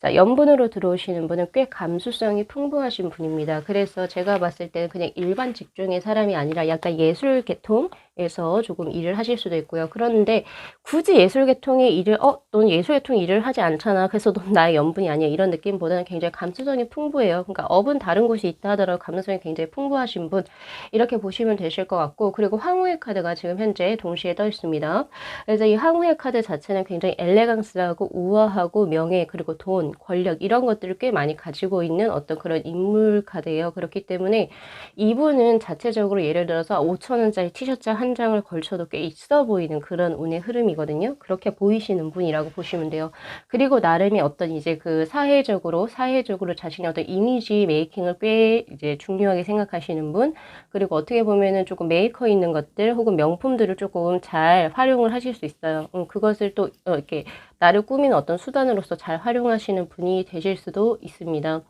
자, 연분으로 들어오시는 분은 꽤 감수성이 풍부하신 분입니다. 그래서 제가 봤을 때는 그냥 일반 직종의 사람이 아니라 약간 예술 계통에서 조금 일을 하실 수도 있고요. 그런데 굳이 예술 계통의 일을, 넌 예술 계통 일을 하지 않잖아. 그래서 넌 나의 연분이 아니야. 이런 느낌보다는 굉장히 감수성이 풍부해요. 그러니까 업은 다른 곳이 있다 하더라도 감수성이 굉장히 풍부하신 분. 이렇게 보시면 되실 것 같고, 그리고 황후의 카드가 지금 현재 동시에 떠 있습니다. 그래서 이 황후의 카드 자체는 굉장히 엘레강스하고 우아하고 명예, 그리고 돈, 권력 이런 것들을 꽤 많이 가지고 있는 어떤 그런 인물 카드예요. 그렇기 때문에 이분은 자체적으로 예를 들어서 5,000원짜리 티셔츠 한 장을 걸쳐도 꽤 있어 보이는 그런 운의 흐름이거든요. 그렇게 보이시는 분이라고 보시면 돼요. 그리고 나름의 어떤 이제 그 사회적으로 자신의 어떤 이미지 메이킹을 꽤 이제 중요하게 생각하시는 분, 그리고 어떻게 보면은 조금 메이커 있는 것들 혹은 명품들을 조금 잘 활용을 하실 수 있어요. 그것을 또 이렇게 나를 꾸미는 어떤 수단으로서 잘 활용하시는 분이 되실 수도 있습니다.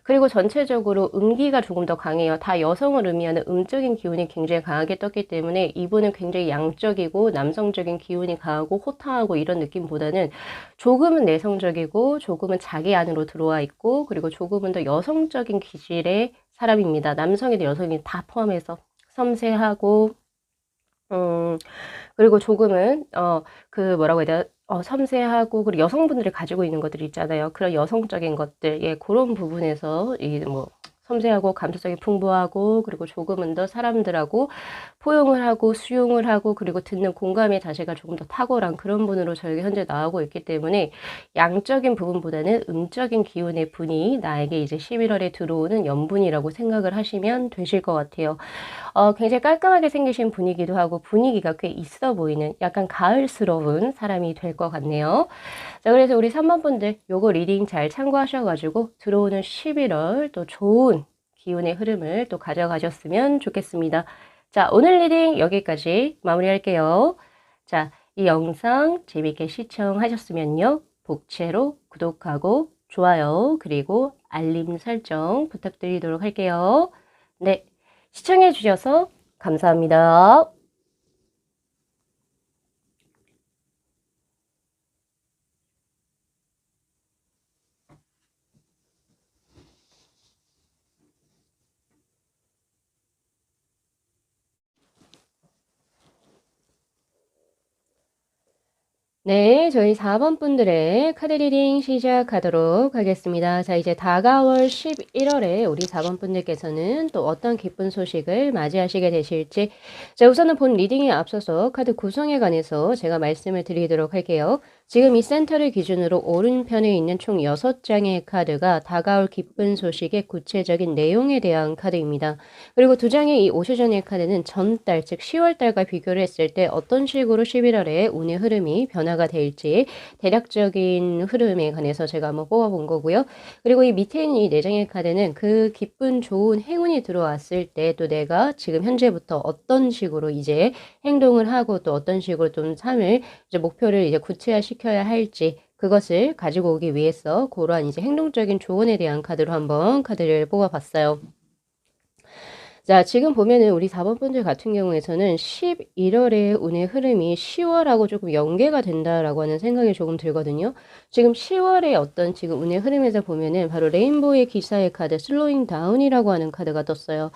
그리고 전체적으로 음기가 조금 더 강해요. 다 여성을 의미하는 음적인 기운이 굉장히 강하게 떴기 때문에 이분은 굉장히 양적이고 남성적인 기운이 강하고 호탕하고 이런 느낌보다는 조금은 내성적이고 조금은 자기 안으로 들어와 있고 그리고 조금은 더 여성적인 기질의 사람입니다. 남성이든 여성이든 다 포함해서 섬세하고 그리고 조금은 뭐라고 해야 되나 섬세하고 그리고 여성분들이 가지고 있는 것들 있잖아요. 그런 여성적인 것들 예 고런 부분에서 이 뭐 섬세하고 감수성이 풍부하고 그리고 조금은 더 사람들하고 포용을 하고 수용을 하고 그리고 듣는 공감의 자세가 조금 더 탁월한 그런 분으로 저에게 현재 나오고 있기 때문에 양적인 부분보다는 음적인 기운의 분이 나에게 이제 11월에 들어오는 연분이라고 생각을 하시면 되실 것 같아요. 굉장히 깔끔하게 생기신 분이기도 하고 분위기가 꽤 있어 보이는 약간 가을스러운 사람이 될 것 같네요. 자, 그래서 우리 3번 분들 요거 리딩 잘 참고하셔가지고 들어오는 11월 또 좋은 기운의 흐름을 또 가져가셨으면 좋겠습니다. 자, 오늘 리딩 여기까지 마무리할게요. 자, 이 영상 재밌게 시청하셨으면요. 복채로 구독하고 좋아요 그리고 알림 설정 부탁드리도록 할게요. 네. 시청해 주셔서 감사합니다. 네, 저희 4번 분들의 카드 리딩 시작하도록 하겠습니다. 자, 이제 다가올 11월에 우리 4번 분들께서는 또 어떤 기쁜 소식을 맞이하시게 되실지. 자, 우선은 본 리딩에 앞서서 카드 구성에 관해서 제가 말씀을 드리도록 할게요. 지금 이 센터를 기준으로 오른편에 있는 총 6장의 카드가 다가올 기쁜 소식의 구체적인 내용에 대한 카드입니다. 그리고 2장의 이 오시전의 카드는 전달, 즉 10월달과 비교를 했을 때 어떤 식으로 11월에 운의 흐름이 변화가 될지 대략적인 흐름에 관해서 제가 한번 뽑아본 거고요. 그리고 이 밑에 있는 이 4장의 카드는 그 기쁜 좋은 행운이 들어왔을 때 또 내가 지금 현재부터 어떤 식으로 이제 행동을 하고 또 어떤 식으로 좀 삶을 이제 목표를 이제 구체화시켜야 할지 그것을 가지고 오기 위해서 그러한 이제 행동적인 조언에 대한 카드로 한번 카드를 뽑아봤어요. 자, 지금 보면은 우리 4번 분들 같은 경우에서는 11월의 운의 흐름이 10월하고 조금 연계가 된다라고 하는 생각이 조금 들거든요. 지금 10월의 어떤 지금 운의 흐름에서 보면은 바로 레인보우의 기사의 카드 슬로잉 다운이라고 하는 카드가 떴어요.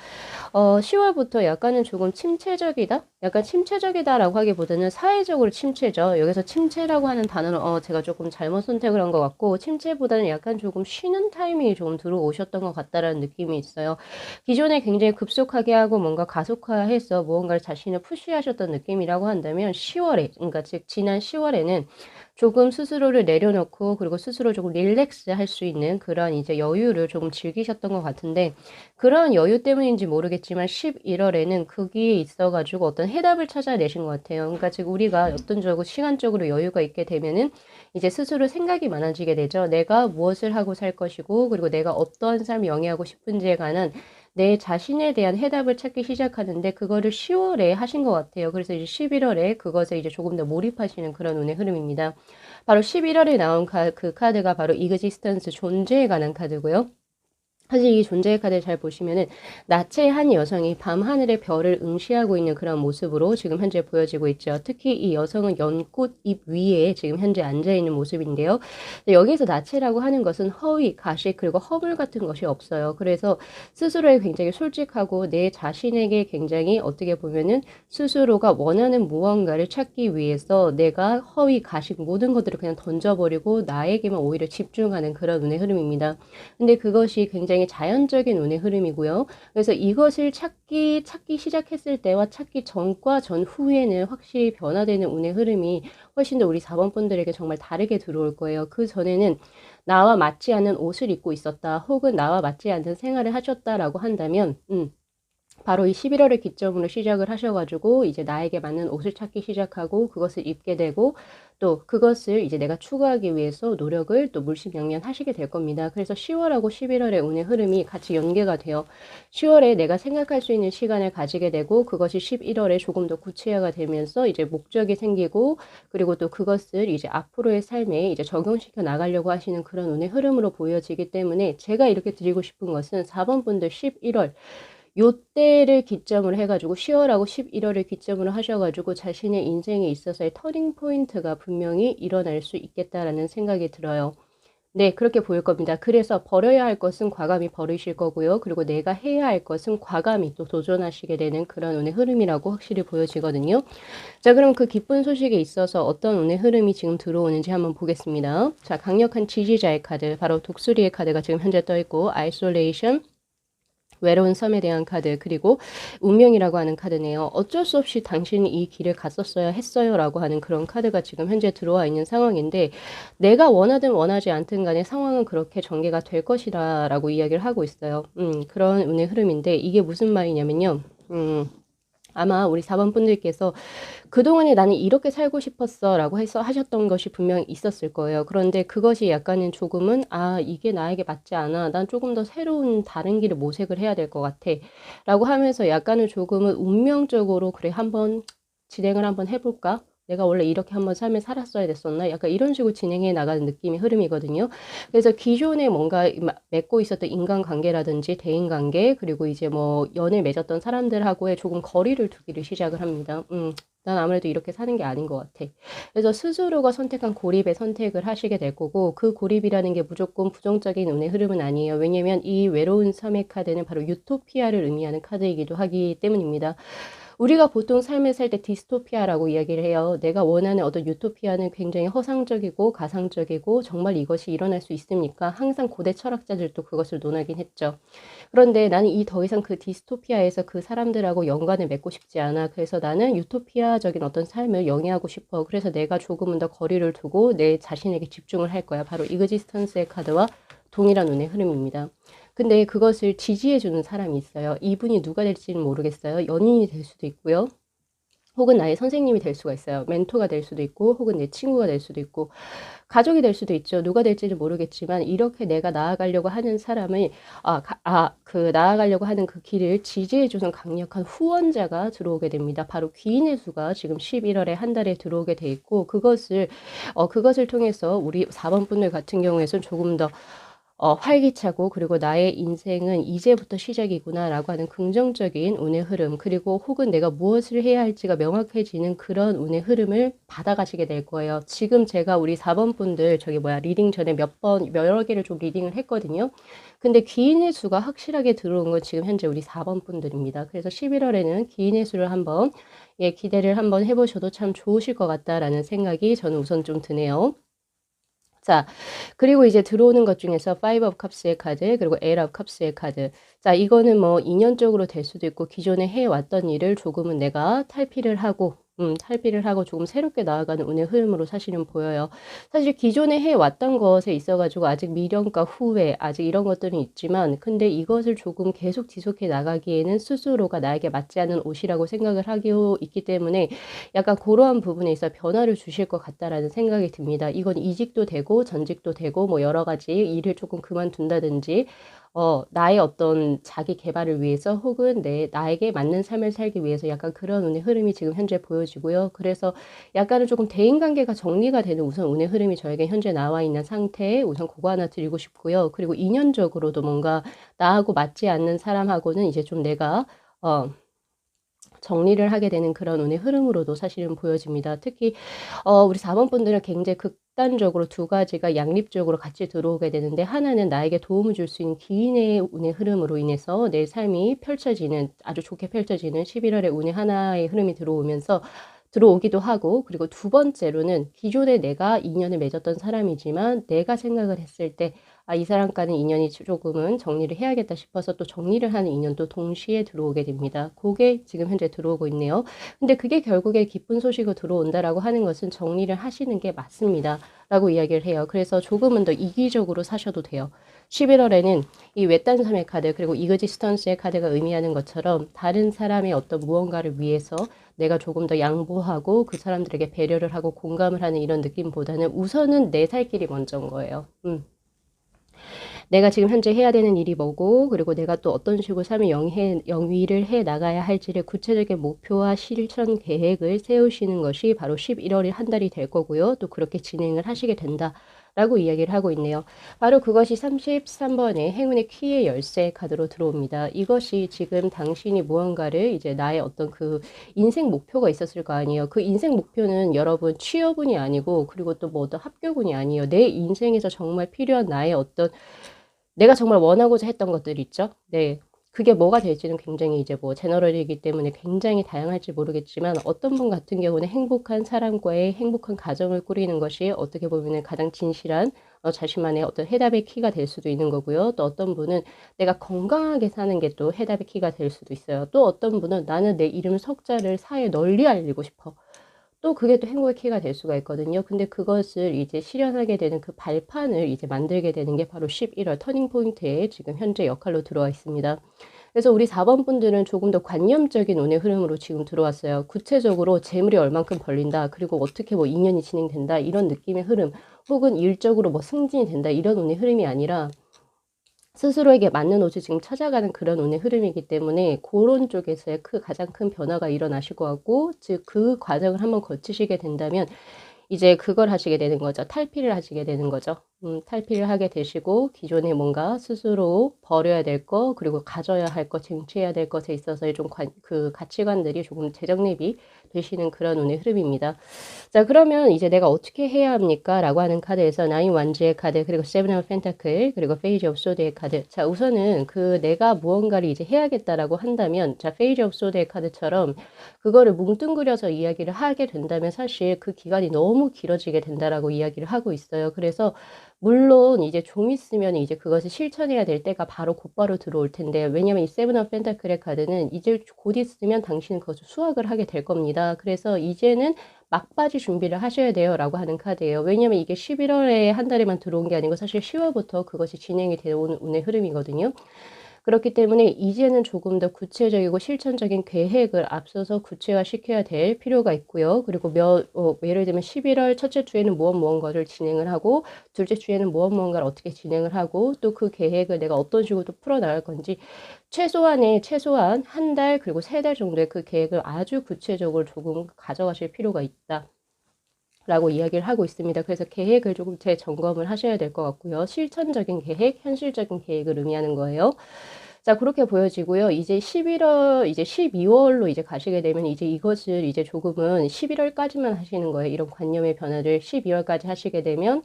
10월부터 약간은 조금 침체적이다? 약간 침체적이다라고 하기보다는 사회적으로 침체죠. 여기서 침체라고 하는 단어는 제가 조금 잘못 선택을 한 것 같고 침체보다는 약간 조금 쉬는 타이밍이 조금 들어오셨던 것 같다라는 느낌이 있어요. 기존에 굉장히 급속하게 하고 뭔가 가속화해서 무언가를 자신을 푸시하셨던 느낌이라고 한다면 10월에, 그러니까 즉 지난 10월에는 조금 스스로를 내려놓고 그리고 스스로 조금 릴렉스 할 수 있는 그런 이제 여유를 조금 즐기셨던 것 같은데 그런 여유 때문인지 모르겠지만 11월에는 거기에 있어가지고 어떤 해답을 찾아내신 것 같아요. 그러니까 즉 우리가 어떤 적으로 시간적으로 여유가 있게 되면은 이제 스스로 생각이 많아지게 되죠. 내가 무엇을 하고 살 것이고 그리고 내가 어떠한 삶을 영위하고 싶은지에 관한 내 자신에 대한 해답을 찾기 시작하는데 그거를 10월에 하신 것 같아요. 그래서 이제 11월에 그것에 이제 조금 더 몰입하시는 그런 운의 흐름입니다. 바로 11월에 나온 그 카드가 바로 이그지스턴스 존재에 관한 카드고요. 사실 이 존재의 카드를 잘 보시면은 나체의 한 여성이 밤하늘의 별을 응시하고 있는 그런 모습으로 지금 현재 보여지고 있죠. 특히 이 여성은 연꽃 잎 위에 지금 현재 앉아있는 모습인데요. 여기서 나체라고 하는 것은 허위, 가식, 그리고 허물 같은 것이 없어요. 그래서 스스로에 굉장히 솔직하고 내 자신에게 굉장히 어떻게 보면은 스스로가 원하는 무언가를 찾기 위해서 내가 허위, 가식 모든 것들을 그냥 던져버리고 나에게만 오히려 집중하는 그런 운의 흐름입니다. 근데 그것이 굉장히 자연적인 운의 흐름이고요. 그래서 이것을 찾기 시작했을 때와 찾기 전과 전후에는 확실히 변화되는 운의 흐름이 훨씬 더 우리 4번 분들에게 정말 다르게 들어올 거예요. 그 전에는 나와 맞지 않는 옷을 입고 있었다. 혹은 나와 맞지 않는 생활을 하셨다라고 한다면 바로 이 11월을 기점으로 시작을 하셔가지고 이제 나에게 맞는 옷을 찾기 시작하고 그것을 입게 되고 또 그것을 이제 내가 추구하기 위해서 노력을 또 물심양면 하시게 될 겁니다. 그래서 10월하고 11월의 운의 흐름이 같이 연계가 돼요. 10월에 내가 생각할 수 있는 시간을 가지게 되고 그것이 11월에 조금 더 구체화가 되면서 이제 목적이 생기고 그리고 또 그것을 이제 앞으로의 삶에 이제 적용시켜 나가려고 하시는 그런 운의 흐름으로 보여지기 때문에 제가 이렇게 드리고 싶은 것은 4번 분들 11월 요때를 기점으로 해가지고 10월하고 11월을 기점으로 하셔가지고 자신의 인생에 있어서의 터닝 포인트가 분명히 일어날 수 있겠다라는 생각이 들어요. 네, 그렇게 보일 겁니다. 그래서 버려야 할 것은 과감히 버리실 거고요. 그리고 내가 해야 할 것은 과감히 또 도전하시게 되는 그런 운의 흐름이라고 확실히 보여지거든요. 자, 그럼 그 기쁜 소식에 있어서 어떤 운의 흐름이 지금 들어오는지 한번 보겠습니다. 자, 강력한 지지자의 카드, 바로 독수리의 카드가 지금 현재 떠 있고, 아이솔레이션, 외로운 섬에 대한 카드, 그리고 운명이라고 하는 카드네요. 어쩔 수 없이 당신이 이 길을 갔었어야 했어요 라고 하는 그런 카드가 지금 현재 들어와 있는 상황인데 내가 원하든 원하지 않든 간에 상황은 그렇게 전개가 될 것이다 라고 이야기를 하고 있어요. 그런 운의 흐름인데 이게 무슨 말이냐면요. 아마 우리 4번 분들께서 그동안에 나는 이렇게 살고 싶었어 라고 해서 하셨던 것이 분명히 있었을 거예요. 그런데 그것이 약간은 조금은 이게 나에게 맞지 않아. 난 조금 더 새로운 다른 길을 모색을 해야 될 것 같아 라고 하면서 약간은 조금은 운명적으로 그래 한번 진행을 한번 해볼까? 내가 원래 이렇게 한번 삶을 살았어야 됐었나? 약간 이런 식으로 진행해 나가는 느낌의 흐름이거든요. 그래서 기존에 뭔가 맺고 있었던 인간관계라든지 대인관계 그리고 이제 뭐 연을 맺었던 사람들하고의 조금 거리를 두기를 시작을 합니다. 난 아무래도 이렇게 사는 게 아닌 것 같아. 그래서 스스로가 선택한 고립의 선택을 하시게 될 거고 그 고립이라는 게 무조건 부정적인 운의 흐름은 아니에요. 왜냐면 이 외로운 섬의 카드는 바로 유토피아를 의미하는 카드이기도 하기 때문입니다. 우리가 보통 삶을 살 때 디스토피아라고 이야기를 해요. 내가 원하는 어떤 유토피아는 굉장히 허상적이고 가상적이고 정말 이것이 일어날 수 있습니까? 항상 고대 철학자들도 그것을 논하긴 했죠. 그런데 나는 이 더 이상 그 디스토피아에서 그 사람들하고 연관을 맺고 싶지 않아. 그래서 나는 유토피아적인 어떤 삶을 영위하고 싶어. 그래서 내가 조금은 더 거리를 두고 내 자신에게 집중을 할 거야. 바로 이그지스턴스의 카드와 동일한 운의 흐름입니다. 근데 그것을 지지해주는 사람이 있어요. 이분이 누가 될지는 모르겠어요. 연인이 될 수도 있고요. 혹은 나의 선생님이 될 수가 있어요. 멘토가 될 수도 있고 혹은 내 친구가 될 수도 있고 가족이 될 수도 있죠. 누가 될지는 모르겠지만 이렇게 내가 나아가려고 하는 사람을 나아가려고 하는 그 길을 지지해주는 강력한 후원자가 들어오게 됩니다. 바로 귀인의 수가 지금 11월에 한 달에 들어오게 돼 있고 그것을 통해서 우리 4번 분들 같은 경우에는 조금 더 활기차고 그리고 나의 인생은 이제부터 시작이구나 라고 하는 긍정적인 운의 흐름 그리고 혹은 내가 무엇을 해야 할지가 명확해지는 그런 운의 흐름을 받아가시게 될 거예요. 지금 제가 우리 4번 분들 리딩 전에 여러 개를 좀 리딩을 했거든요. 근데 귀인의 수가 확실하게 들어온 건 지금 현재 우리 4번 분들입니다. 그래서 11월에는 귀인의 수를 한번 기대를 한번 해보셔도 참 좋으실 것 같다라는 생각이 저는 우선 좀 드네요. 자, 그리고 이제 들어오는 것 중에서 Five of Cups의 카드, 그리고 Eight of Cups의 카드. 자, 이거는 뭐 인연적으로 될 수도 있고 기존에 해왔던 일을 조금은 내가 탈피를 하고 조금 새롭게 나아가는 운의 흐름으로 사실은 보여요. 사실 기존에 해왔던 것에 있어가지고 아직 미련과 후회, 아직 이런 것들은 있지만, 근데 이것을 조금 계속 지속해 나가기에는 스스로가 나에게 맞지 않는 옷이라고 생각을 하고 있기 때문에 약간 그러한 부분에 있어 변화를 주실 것 같다라는 생각이 듭니다. 이건 이직도 되고 전직도 되고 뭐 여러 가지 일을 조금 그만둔다든지 나의 어떤 자기 개발을 위해서 혹은 나에게 맞는 삶을 살기 위해서 약간 그런 운의 흐름이 지금 현재 보여지고요. 그래서 약간은 조금 대인관계가 정리가 되는 우선 운의 흐름이 저에게 현재 나와 있는 상태에 우선 그거 하나 드리고 싶고요. 그리고 인연적으로도 뭔가 나하고 맞지 않는 사람하고는 이제 좀 내가 정리를 하게 되는 그런 운의 흐름으로도 사실은 보여집니다. 특히 우리 4번 분들은 굉장히 극단적으로 두 가지가 양립적으로 같이 들어오게 되는데 하나는 나에게 도움을 줄 수 있는 기인의 운의 흐름으로 인해서 내 삶이 아주 좋게 펼쳐지는 11월의 운의 하나의 흐름이 들어오기도 하고 그리고 두 번째로는 기존에 내가 인연을 맺었던 사람이지만 내가 생각을 했을 때 이 사람과는 인연이 조금은 정리를 해야겠다 싶어서 또 정리를 하는 인연도 동시에 들어오게 됩니다. 그게 지금 현재 들어오고 있네요. 근데 그게 결국에 기쁜 소식으로 들어온다라고 하는 것은 정리를 하시는 게 맞습니다. 라고 이야기를 해요. 그래서 조금은 더 이기적으로 사셔도 돼요. 11월에는 이 외딴 섬의 카드 그리고 이그지스턴스의 카드가 의미하는 것처럼 다른 사람의 어떤 무언가를 위해서 내가 조금 더 양보하고 그 사람들에게 배려를 하고 공감을 하는 이런 느낌보다는 우선은 내 살 길이 먼저인 거예요. 내가 지금 현재 해야 되는 일이 뭐고 그리고 내가 또 어떤 식으로 삶을 영위를 해 나가야 할지를 구체적인 목표와 실천 계획을 세우시는 것이 바로 11월이 한 달이 될 거고요. 또 그렇게 진행을 하시게 된다. 라고 이야기를 하고 있네요. 바로 그것이 33번의 행운의 키의 열쇠 카드로 들어옵니다. 이것이 지금 당신이 무언가를 이제 나의 어떤 그 인생 목표가 있었을 거 아니에요. 그 인생 목표는 여러분 취업운이 아니고 그리고 또 뭐 어떤 합격운이 아니에요. 내 인생에서 정말 필요한 나의 어떤 내가 정말 원하고자 했던 것들 있죠? 네. 그게 뭐가 될지는 굉장히 이제 뭐 제너럴이기 때문에 굉장히 다양할지 모르겠지만 어떤 분 같은 경우는 행복한 사람과의 행복한 가정을 꾸리는 것이 어떻게 보면 가장 진실한 자신만의 어떤 해답의 키가 될 수도 있는 거고요. 또 어떤 분은 내가 건강하게 사는 게 또 해답의 키가 될 수도 있어요. 또 어떤 분은 나는 내 이름 석자를 사회에 널리 알리고 싶어. 또 그게 또 행복의 키가 될 수가 있거든요. 근데 그것을 이제 실현하게 되는 그 발판을 이제 만들게 되는 게 바로 11월 터닝 포인트에 지금 현재 역할로 들어와 있습니다. 그래서 우리 4번 분들은 조금 더 관념적인 운의 흐름으로 지금 들어왔어요. 구체적으로 재물이 얼만큼 벌린다. 그리고 어떻게 뭐 인연이 진행된다. 이런 느낌의 흐름. 혹은 일적으로 뭐 승진이 된다. 이런 운의 흐름이 아니라 스스로에게 맞는 옷을 지금 찾아가는 그런 운의 흐름이기 때문에 그런 쪽에서의 가장 큰 변화가 일어나실 것 같고 즉 그 과정을 한번 거치시게 된다면 이제 그걸 하시게 되는 거죠. 탈피를 하시게 되는 거죠. 탈피를 하게 되시고 기존에 뭔가 스스로 버려야 될 거 그리고 가져야 할 거 쟁취해야 될 것에 있어서의 좀 그 가치관들이 조금 재정립이 되시는 그런 운의 흐름입니다. 자, 그러면 이제 내가 어떻게 해야 합니까? 라고 하는 카드에서 나인 완즈의 카드, 그리고 세븐 오브 펜타클, 그리고 페이지 오브 소드의 카드. 자, 우선은 그 내가 무언가를 이제 해야겠다라고 한다면, 자, 페이지 오브 소드의 카드처럼 그거를 뭉뚱그려서 이야기를 하게 된다면 사실 그 기간이 너무 길어지게 된다라고 이야기를 하고 있어요. 그래서 물론 이제 좀 있으면 이제 그것을 실천해야 될 때가 바로 곧바로 들어올 텐데 왜냐면 이 세븐 오브 펜타클의 카드는 이제 곧 있으면 당신은 그것을 수확을 하게 될 겁니다. 그래서 이제는 막바지 준비를 하셔야 돼요 라고 하는 카드예요. 왜냐면 이게 11월에 한 달에만 들어온 게 아니고 사실 10월부터 그것이 진행이 되어 오는 운의 흐름이거든요. 그렇기 때문에 이제는 조금 더 구체적이고 실천적인 계획을 앞서서 구체화시켜야 될 필요가 있고요. 그리고 예를 들면 11월 첫째 주에는 무언가를 진행을 하고 둘째 주에는 무언가를 어떻게 진행을 하고 또 그 계획을 내가 어떤 식으로 또 풀어나갈 건지 최소한 한 달 그리고 세 달 정도의 그 계획을 아주 구체적으로 조금 가져가실 필요가 있다. 라고 이야기를 하고 있습니다. 그래서 계획을 조금 재점검을 하셔야 될 것 같고요. 실천적인 계획, 현실적인 계획을 의미하는 거예요. 자, 그렇게 보여지고요. 이제 11월, 이제 12월로 이제 가시게 되면 이제 이것을 이제 조금은 11월까지만 하시는 거예요. 이런 관념의 변화를 12월까지 하시게 되면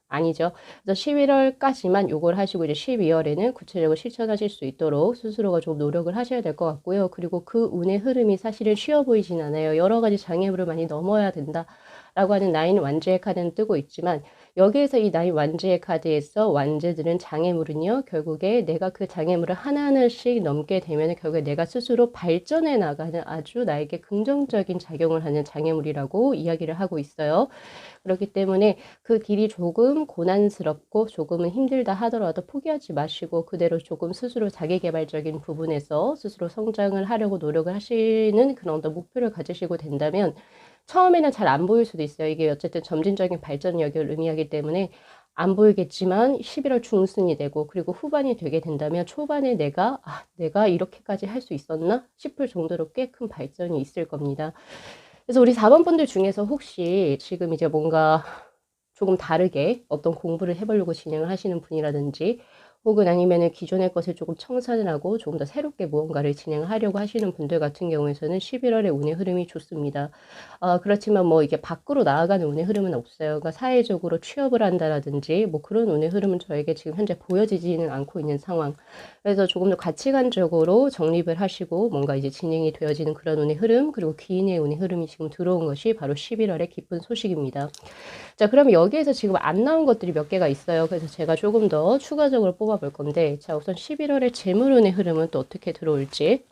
아니죠. 그래서 11월까지만 요걸 하시고 이제 12월에는 구체적으로 실천하실 수 있도록 스스로가 좀 노력을 하셔야 될 것 같고요. 그리고 그 운의 흐름이 사실은 쉬워 보이진 않아요. 여러 가지 장애물을 많이 넘어야 된다. 라고 하는 나인 완즈의 카드는 뜨고 있지만 여기에서 이 나인 완즈의 카드에서 완즈들은 장애물은요. 결국에 내가 그 장애물을 하나하나씩 넘게 되면 결국에 내가 스스로 발전해 나가는 아주 나에게 긍정적인 작용을 하는 장애물이라고 이야기를 하고 있어요. 그렇기 때문에 그 길이 조금 고난스럽고 조금은 힘들다 하더라도 포기하지 마시고 그대로 조금 스스로 자기계발적인 부분에서 스스로 성장을 하려고 노력을 하시는 그런 어떤 목표를 가지시고 된다면 처음에는 잘 안 보일 수도 있어요. 이게 어쨌든 점진적인 발전 여기를 의미하기 때문에 안 보이겠지만 11월 중순이 되고 그리고 후반이 되게 된다면 초반에 내가 이렇게까지 할 수 있었나 싶을 정도로 꽤 큰 발전이 있을 겁니다. 그래서 우리 4번 분들 중에서 혹시 지금 이제 뭔가 조금 다르게 어떤 공부를 해보려고 진행을 하시는 분이라든지 혹은 아니면은 기존의 것을 조금 청산을 하고 조금 더 새롭게 무언가를 진행하려고 하시는 분들 같은 경우에서는 11월의 운의 흐름이 좋습니다. 그렇지만 뭐 이게 밖으로 나아가는 운의 흐름은 없어요. 그러니까 사회적으로 취업을 한다라든지 뭐 그런 운의 흐름은 저에게 지금 현재 보여지지는 않고 있는 상황. 그래서 조금 더 가치관적으로 정립을 하시고 뭔가 이제 진행이 되어지는 그런 운의 흐름 그리고 기인의 운의 흐름이 지금 들어온 것이 바로 11월의 기쁜 소식입니다. 자, 그럼 여기에서 지금 안 나온 것들이 몇 개가 있어요. 그래서 제가 조금 더 추가적으로 뽑아볼 건데, 자, 우선 11월의 재물운의 흐름은 또 어떻게 들어올지.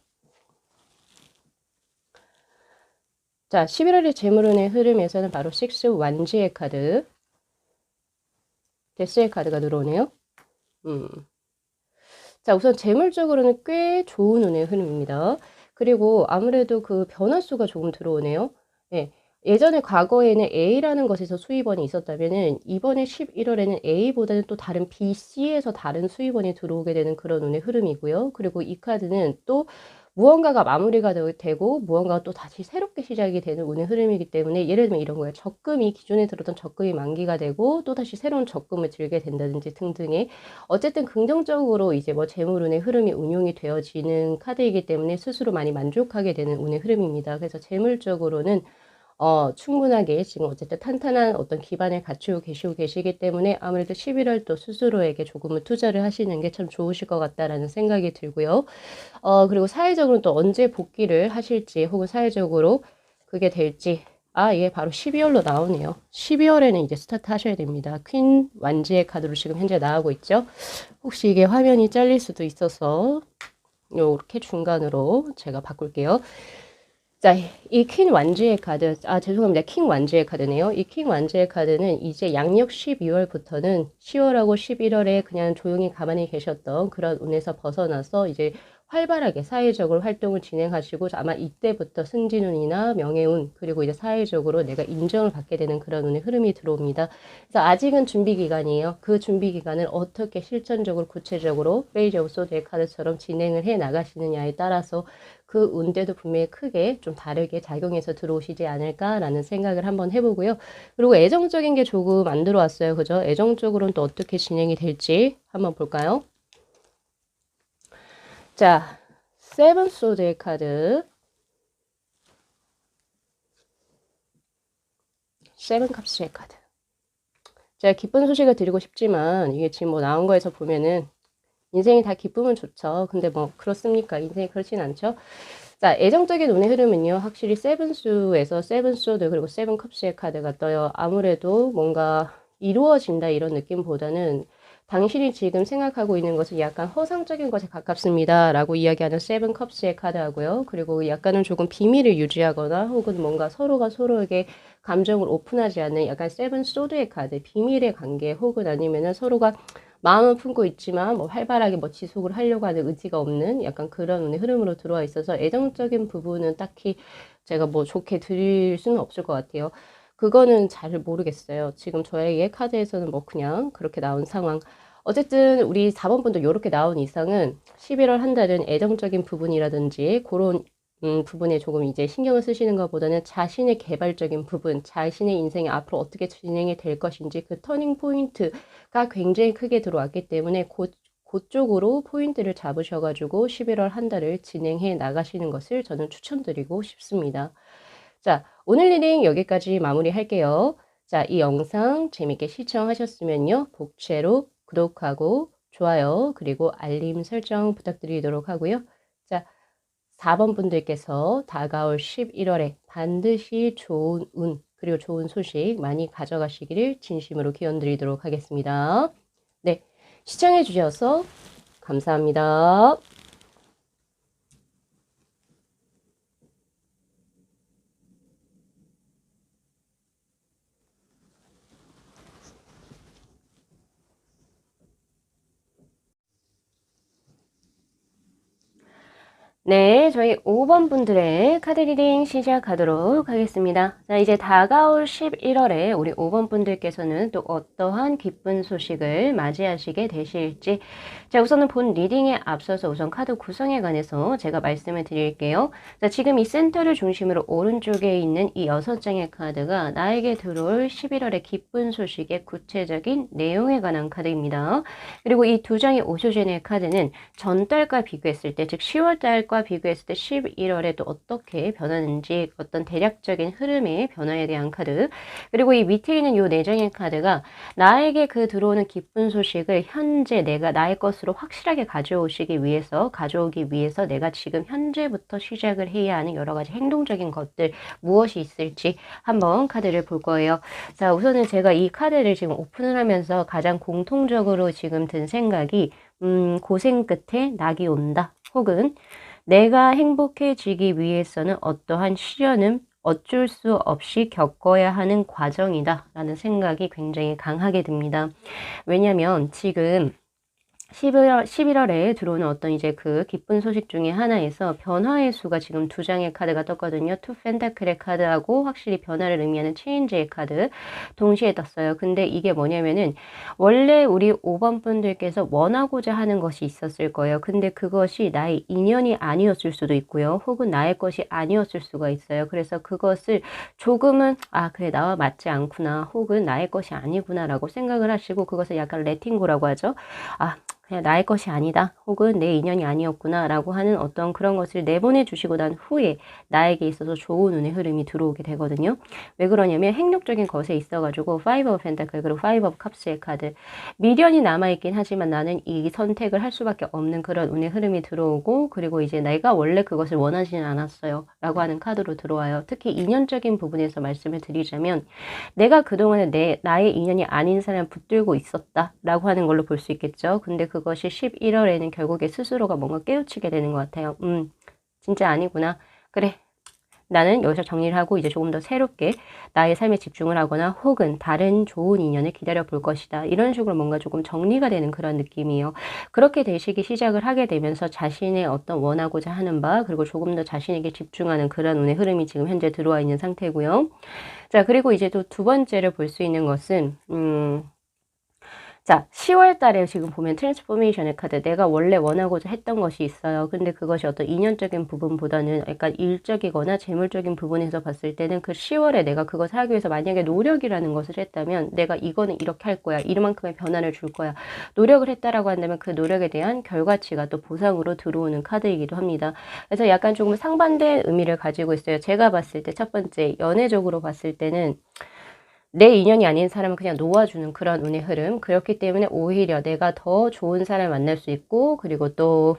자, 11월의 재물운의 흐름에서는 바로 6 완지의 카드, 데스의 카드가 들어오네요. 음. 자, 우선 재물적으로는 꽤 좋은 운의 흐름입니다. 그리고 아무래도 그 변화수가 조금 들어오네요. 예. 예전에 과거에는 A라는 것에서 수입원이 있었다면은 이번에 11월에는 A보다는 또 다른 B, C에서 다른 수입원이 들어오게 되는 그런 운의 흐름이고요. 그리고 이 카드는 또 무언가가 마무리가 되고 무언가가 또 다시 새롭게 시작이 되는 운의 흐름이기 때문에 예를 들면 이런 거예요. 적금이 기존에 들었던 적금이 만기가 되고 또다시 새로운 적금을 들게 된다든지 등등의 어쨌든 긍정적으로 이제 뭐 재물운의 흐름이 운용이 되어지는 카드이기 때문에 스스로 많이 만족하게 되는 운의 흐름입니다. 그래서 재물적으로는 충분하게 지금 어쨌든 탄탄한 어떤 기반을 갖추고 계시기 때문에 아무래도 11월 또 스스로에게 조금은 투자를 하시는 게 참 좋으실 것 같다라는 생각이 들고요. 그리고 사회적으로는 또 언제 복귀를 하실지 혹은 사회적으로 그게 될지 이게 바로 12월로 나오네요. 12월에는 이제 스타트 하셔야 됩니다. 퀸 완지의 카드로 지금 현재 나오고 있죠. 혹시 이게 화면이 잘릴 수도 있어서 요렇게 중간으로 제가 바꿀게요. 자, 이 퀸 완주의 카드, 죄송합니다. 킹 완주의 카드네요. 이 킹 완주의 카드는 이제 양력 12월부터는 10월하고 11월에 그냥 조용히 가만히 계셨던 그런 운에서 벗어나서 이제 활발하게 사회적으로 활동을 진행하시고 아마 이때부터 승진운이나 명예운 그리고 이제 사회적으로 내가 인정을 받게 되는 그런 운의 흐름이 들어옵니다. 그래서 아직은 준비 기간이에요. 그 준비 기간을 어떻게 실천적으로 구체적으로 페이지 오브 소드의 카드처럼 진행을 해 나가시느냐에 따라서 그 운대도 분명히 크게 좀 다르게 작용해서 들어오시지 않을까라는 생각을 한번 해보고요. 그리고 애정적인 게 조금 안 들어왔어요. 그죠? 애정적으로는 또 어떻게 진행이 될지 한번 볼까요? 자, 세븐 소드의 카드. 세븐 컵스의 카드. 제가 기쁜 소식을 드리고 싶지만 이게 지금 뭐 나온 거에서 보면은 인생이 다 기쁘면 좋죠. 근데 뭐 그렇습니까? 인생이 그렇진 않죠. 자, 애정적인 운의 흐름은요. 확실히 세븐수에서 세븐소드 그리고 세븐컵스의 카드가 떠요. 아무래도 뭔가 이루어진다 이런 느낌보다는 당신이 지금 생각하고 있는 것은 약간 허상적인 것에 가깝습니다. 라고 이야기하는 세븐컵스의 카드하고요. 그리고 약간은 조금 비밀을 유지하거나 혹은 뭔가 서로가 서로에게 감정을 오픈하지 않는 약간 세븐소드의 카드, 비밀의 관계 혹은 아니면은 서로가 마음은 품고 있지만 뭐 활발하게 뭐 지속을 하려고 하는 의지가 없는 약간 그런 운의 흐름으로 들어와 있어서 애정적인 부분은 딱히 제가 뭐 좋게 드릴 수는 없을 것 같아요. 그거는 잘 모르겠어요. 지금 저에게 카드에서는 뭐 그냥 그렇게 나온 상황. 어쨌든 우리 4번 분도 이렇게 나온 이상은 11월 한 달은 애정적인 부분이라든지 그런 부분에 조금 이제 신경을 쓰시는 것보다는 자신의 개발적인 부분, 자신의 인생이 앞으로 어떻게 진행이 될 것인지 그 터닝 포인트가 굉장히 크게 들어왔기 때문에 그쪽으로 포인트를 잡으셔가지고 11월 한 달을 진행해 나가시는 것을 저는 추천드리고 싶습니다. 자, 오늘 리딩 여기까지 마무리할게요. 자, 이 영상 재밌게 시청하셨으면요. 복채로 구독하고 좋아요 그리고 알림 설정 부탁드리도록 하고요. 자, 4번 분들께서 다가올 11월에 반드시 좋은 운 그리고 좋은 소식 많이 가져가시기를 진심으로 기원드리도록 하겠습니다. 네, 시청해 주셔서 감사합니다. 네, 저희 5번 분들의 카드 리딩 시작하도록 하겠습니다. 자, 이제 다가올 11월에 우리 5번 분들께서는 또 어떠한 기쁜 소식을 맞이하시게 되실지. 자, 우선은 본 리딩에 앞서서 우선 카드 구성에 관해서 제가 말씀을 드릴게요. 자, 지금 이 센터를 중심으로 오른쪽에 있는 이 6장의 카드가 나에게 들어올 11월의 기쁜 소식의 구체적인 내용에 관한 카드입니다. 그리고 이 2장의 오쇼젠의 카드는 전달과 비교했을 때, 즉 10월달과 비교했을 때 11월에 또 어떻게 변하는지 어떤 대략적인 흐름의 변화에 대한 카드. 그리고 이 밑에 있는 요 4장의 카드가 나에게 그 들어오는 기쁜 소식을 현재 내가 나의 것으로 확실하게 가져오기 위해서 내가 지금 현재부터 시작을 해야 하는 여러 가지 행동적인 것들 무엇이 있을지 한번 카드를 볼 거예요. 자, 우선은 제가 이 카드를 지금 오픈을 하면서 가장 공통적으로 지금 든 생각이 고생 끝에 낙이 온다. 혹은 내가 행복해지기 위해서는 어떠한 시련은 어쩔 수 없이 겪어야 하는 과정이다 라는 생각이 굉장히 강하게 듭니다. 왜냐하면 지금 11월에 들어오는 어떤 이제 그 기쁜 소식 중에 하나에서 변화의 수가 지금 두 장의 카드가 떴거든요. 투 펜타클의 카드하고 확실히 변화를 의미하는 체인지의 카드 동시에 떴어요. 근데 이게 뭐냐면은 원래 우리 5번 분들께서 원하고자 하는 것이 있었을 거예요. 근데 그것이 나의 인연이 아니었을 수도 있고요. 혹은 나의 것이 아니었을 수가 있어요. 그래서 그것을 조금은 아 그래 나와 맞지 않구나 혹은 나의 것이 아니구나 라고 생각을 하시고 그것을 약간 레팅고라고 하죠. 아 그냥 나의 것이 아니다 혹은 내 인연이 아니었구나 라고 하는 어떤 그런 것을 내보내 주시고 난 후에 나에게 있어서 좋은 운의 흐름이 들어오게 되거든요. 왜 그러냐면 행력적인 것에 있어 가지고 파이브 오브 펜타클 그리고 파이브 오브 컵스의 카드 미련이 남아있긴 하지만 나는 이 선택을 할 수밖에 없는 그런 운의 흐름이 들어오고 그리고 이제 내가 원래 그것을 원하지는 않았어요 라고 하는 카드로 들어와요. 특히 인연적인 부분에서 말씀을 드리자면 내가 그동안에 나의 인연이 아닌 사람 붙들고 있었다 라고 하는 걸로 볼 수 있겠죠. 근데 그것이 11월에는 결국에 스스로가 뭔가 깨우치게 되는 것 같아요. 진짜 아니구나. 그래. 나는 여기서 정리를 하고 이제 조금 더 새롭게 나의 삶에 집중을 하거나 혹은 다른 좋은 인연을 기다려 볼 것이다. 이런 식으로 뭔가 조금 정리가 되는 그런 느낌이에요. 그렇게 되시기 시작을 하게 되면서 자신의 어떤 원하고자 하는 바 그리고 조금 더 자신에게 집중하는 그런 운의 흐름이 지금 현재 들어와 있는 상태고요. 자, 그리고 이제 또 두 번째를 볼 수 있는 것은 자, 10월 달에 지금 보면 트랜스포메이션의 카드 내가 원래 원하고자 했던 것이 있어요. 근데 그것이 어떤 인연적인 부분보다는 약간 일적이거나 재물적인 부분에서 봤을 때는 그 10월에 내가 그것을 하기 위해서 만약에 노력이라는 것을 했다면 내가 이거는 이렇게 할 거야. 이만큼의 변화를 줄 거야. 노력을 했다라고 한다면 그 노력에 대한 결과치가 또 보상으로 들어오는 카드이기도 합니다. 그래서 약간 조금 상반된 의미를 가지고 있어요. 제가 봤을 때 첫 번째 연애적으로 봤을 때는 내 인연이 아닌 사람은 그냥 놓아주는 그런 운의 흐름. 그렇기 때문에 오히려 내가 더 좋은 사람을 만날 수 있고, 그리고 또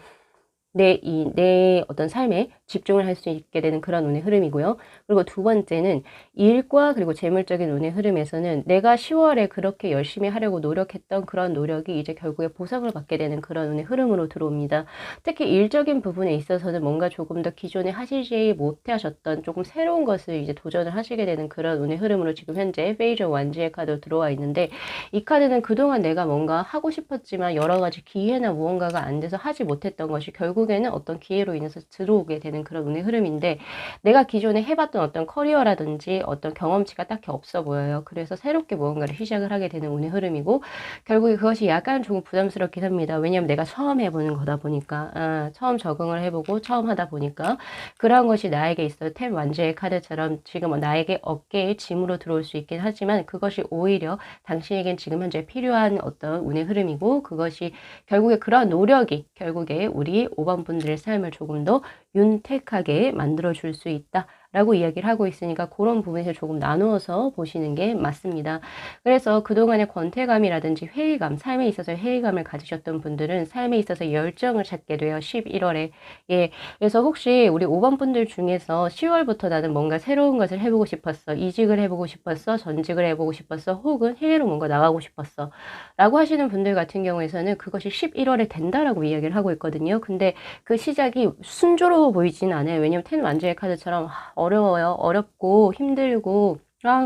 내 어떤 삶에 집중을 할 수 있게 되는 그런 운의 흐름이고요. 그리고 두 번째는 일과 그리고 재물적인 운의 흐름에서는 내가 10월에 그렇게 열심히 하려고 노력했던 그런 노력이 이제 결국에 보상을 받게 되는 그런 운의 흐름으로 들어옵니다. 특히 일적인 부분에 있어서는 뭔가 조금 더 기존에 하시지 못하셨던 조금 새로운 것을 이제 도전을 하시게 되는 그런 운의 흐름으로 지금 현재 페이저 완지의 카드로 들어와 있는데 이 카드는 그동안 내가 뭔가 하고 싶었지만 여러 가지 기회나 무언가가 안 돼서 하지 못했던 것이 결국에는 어떤 기회로 인해서 들어오게 되는 그런 운의 흐름인데 내가 기존에 해봤던 어떤 커리어라든지 어떤 경험치가 딱히 없어 보여요. 그래서 새롭게 무언가를 시작을 하게 되는 운의 흐름이고 결국에 그것이 약간 조금 부담스럽긴 합니다. 왜냐하면 내가 처음 해보는 거다 보니까 처음 적응을 해보고 처음 하다 보니까 그런 것이 나에게 있어 템 완주의 카드처럼 지금 나에게 어깨에 짐으로 들어올 수 있긴 하지만 그것이 오히려 당신에겐 지금 현재 필요한 어떤 운의 흐름이고 그것이 결국에 그런 노력이 결국에 우리 5번 분들의 삶을 조금 더 윤택하게 만들어줄 수 있다. 라고 이야기를 하고 있으니까 그런 부분에서 조금 나누어서 보시는 게 맞습니다. 그래서 그동안의 권태감이라든지 회의감, 삶에 있어서 회의감을 가지셨던 분들은 삶에 있어서 열정을 찾게 돼요. 11월에. 예. 그래서 혹시 우리 5번 분들 중에서 10월부터 나는 뭔가 새로운 것을 해보고 싶었어. 이직을 해보고 싶었어. 전직을 해보고 싶었어. 혹은 해외로 뭔가 나가고 싶었어. 라고 하시는 분들 같은 경우에서는 그것이 11월에 된다라고 이야기를 하고 있거든요. 근데 그 시작이 순조로워 보이진 않아요. 왜냐면 텐 완주의 카드처럼 어려워요. 어렵고 힘들고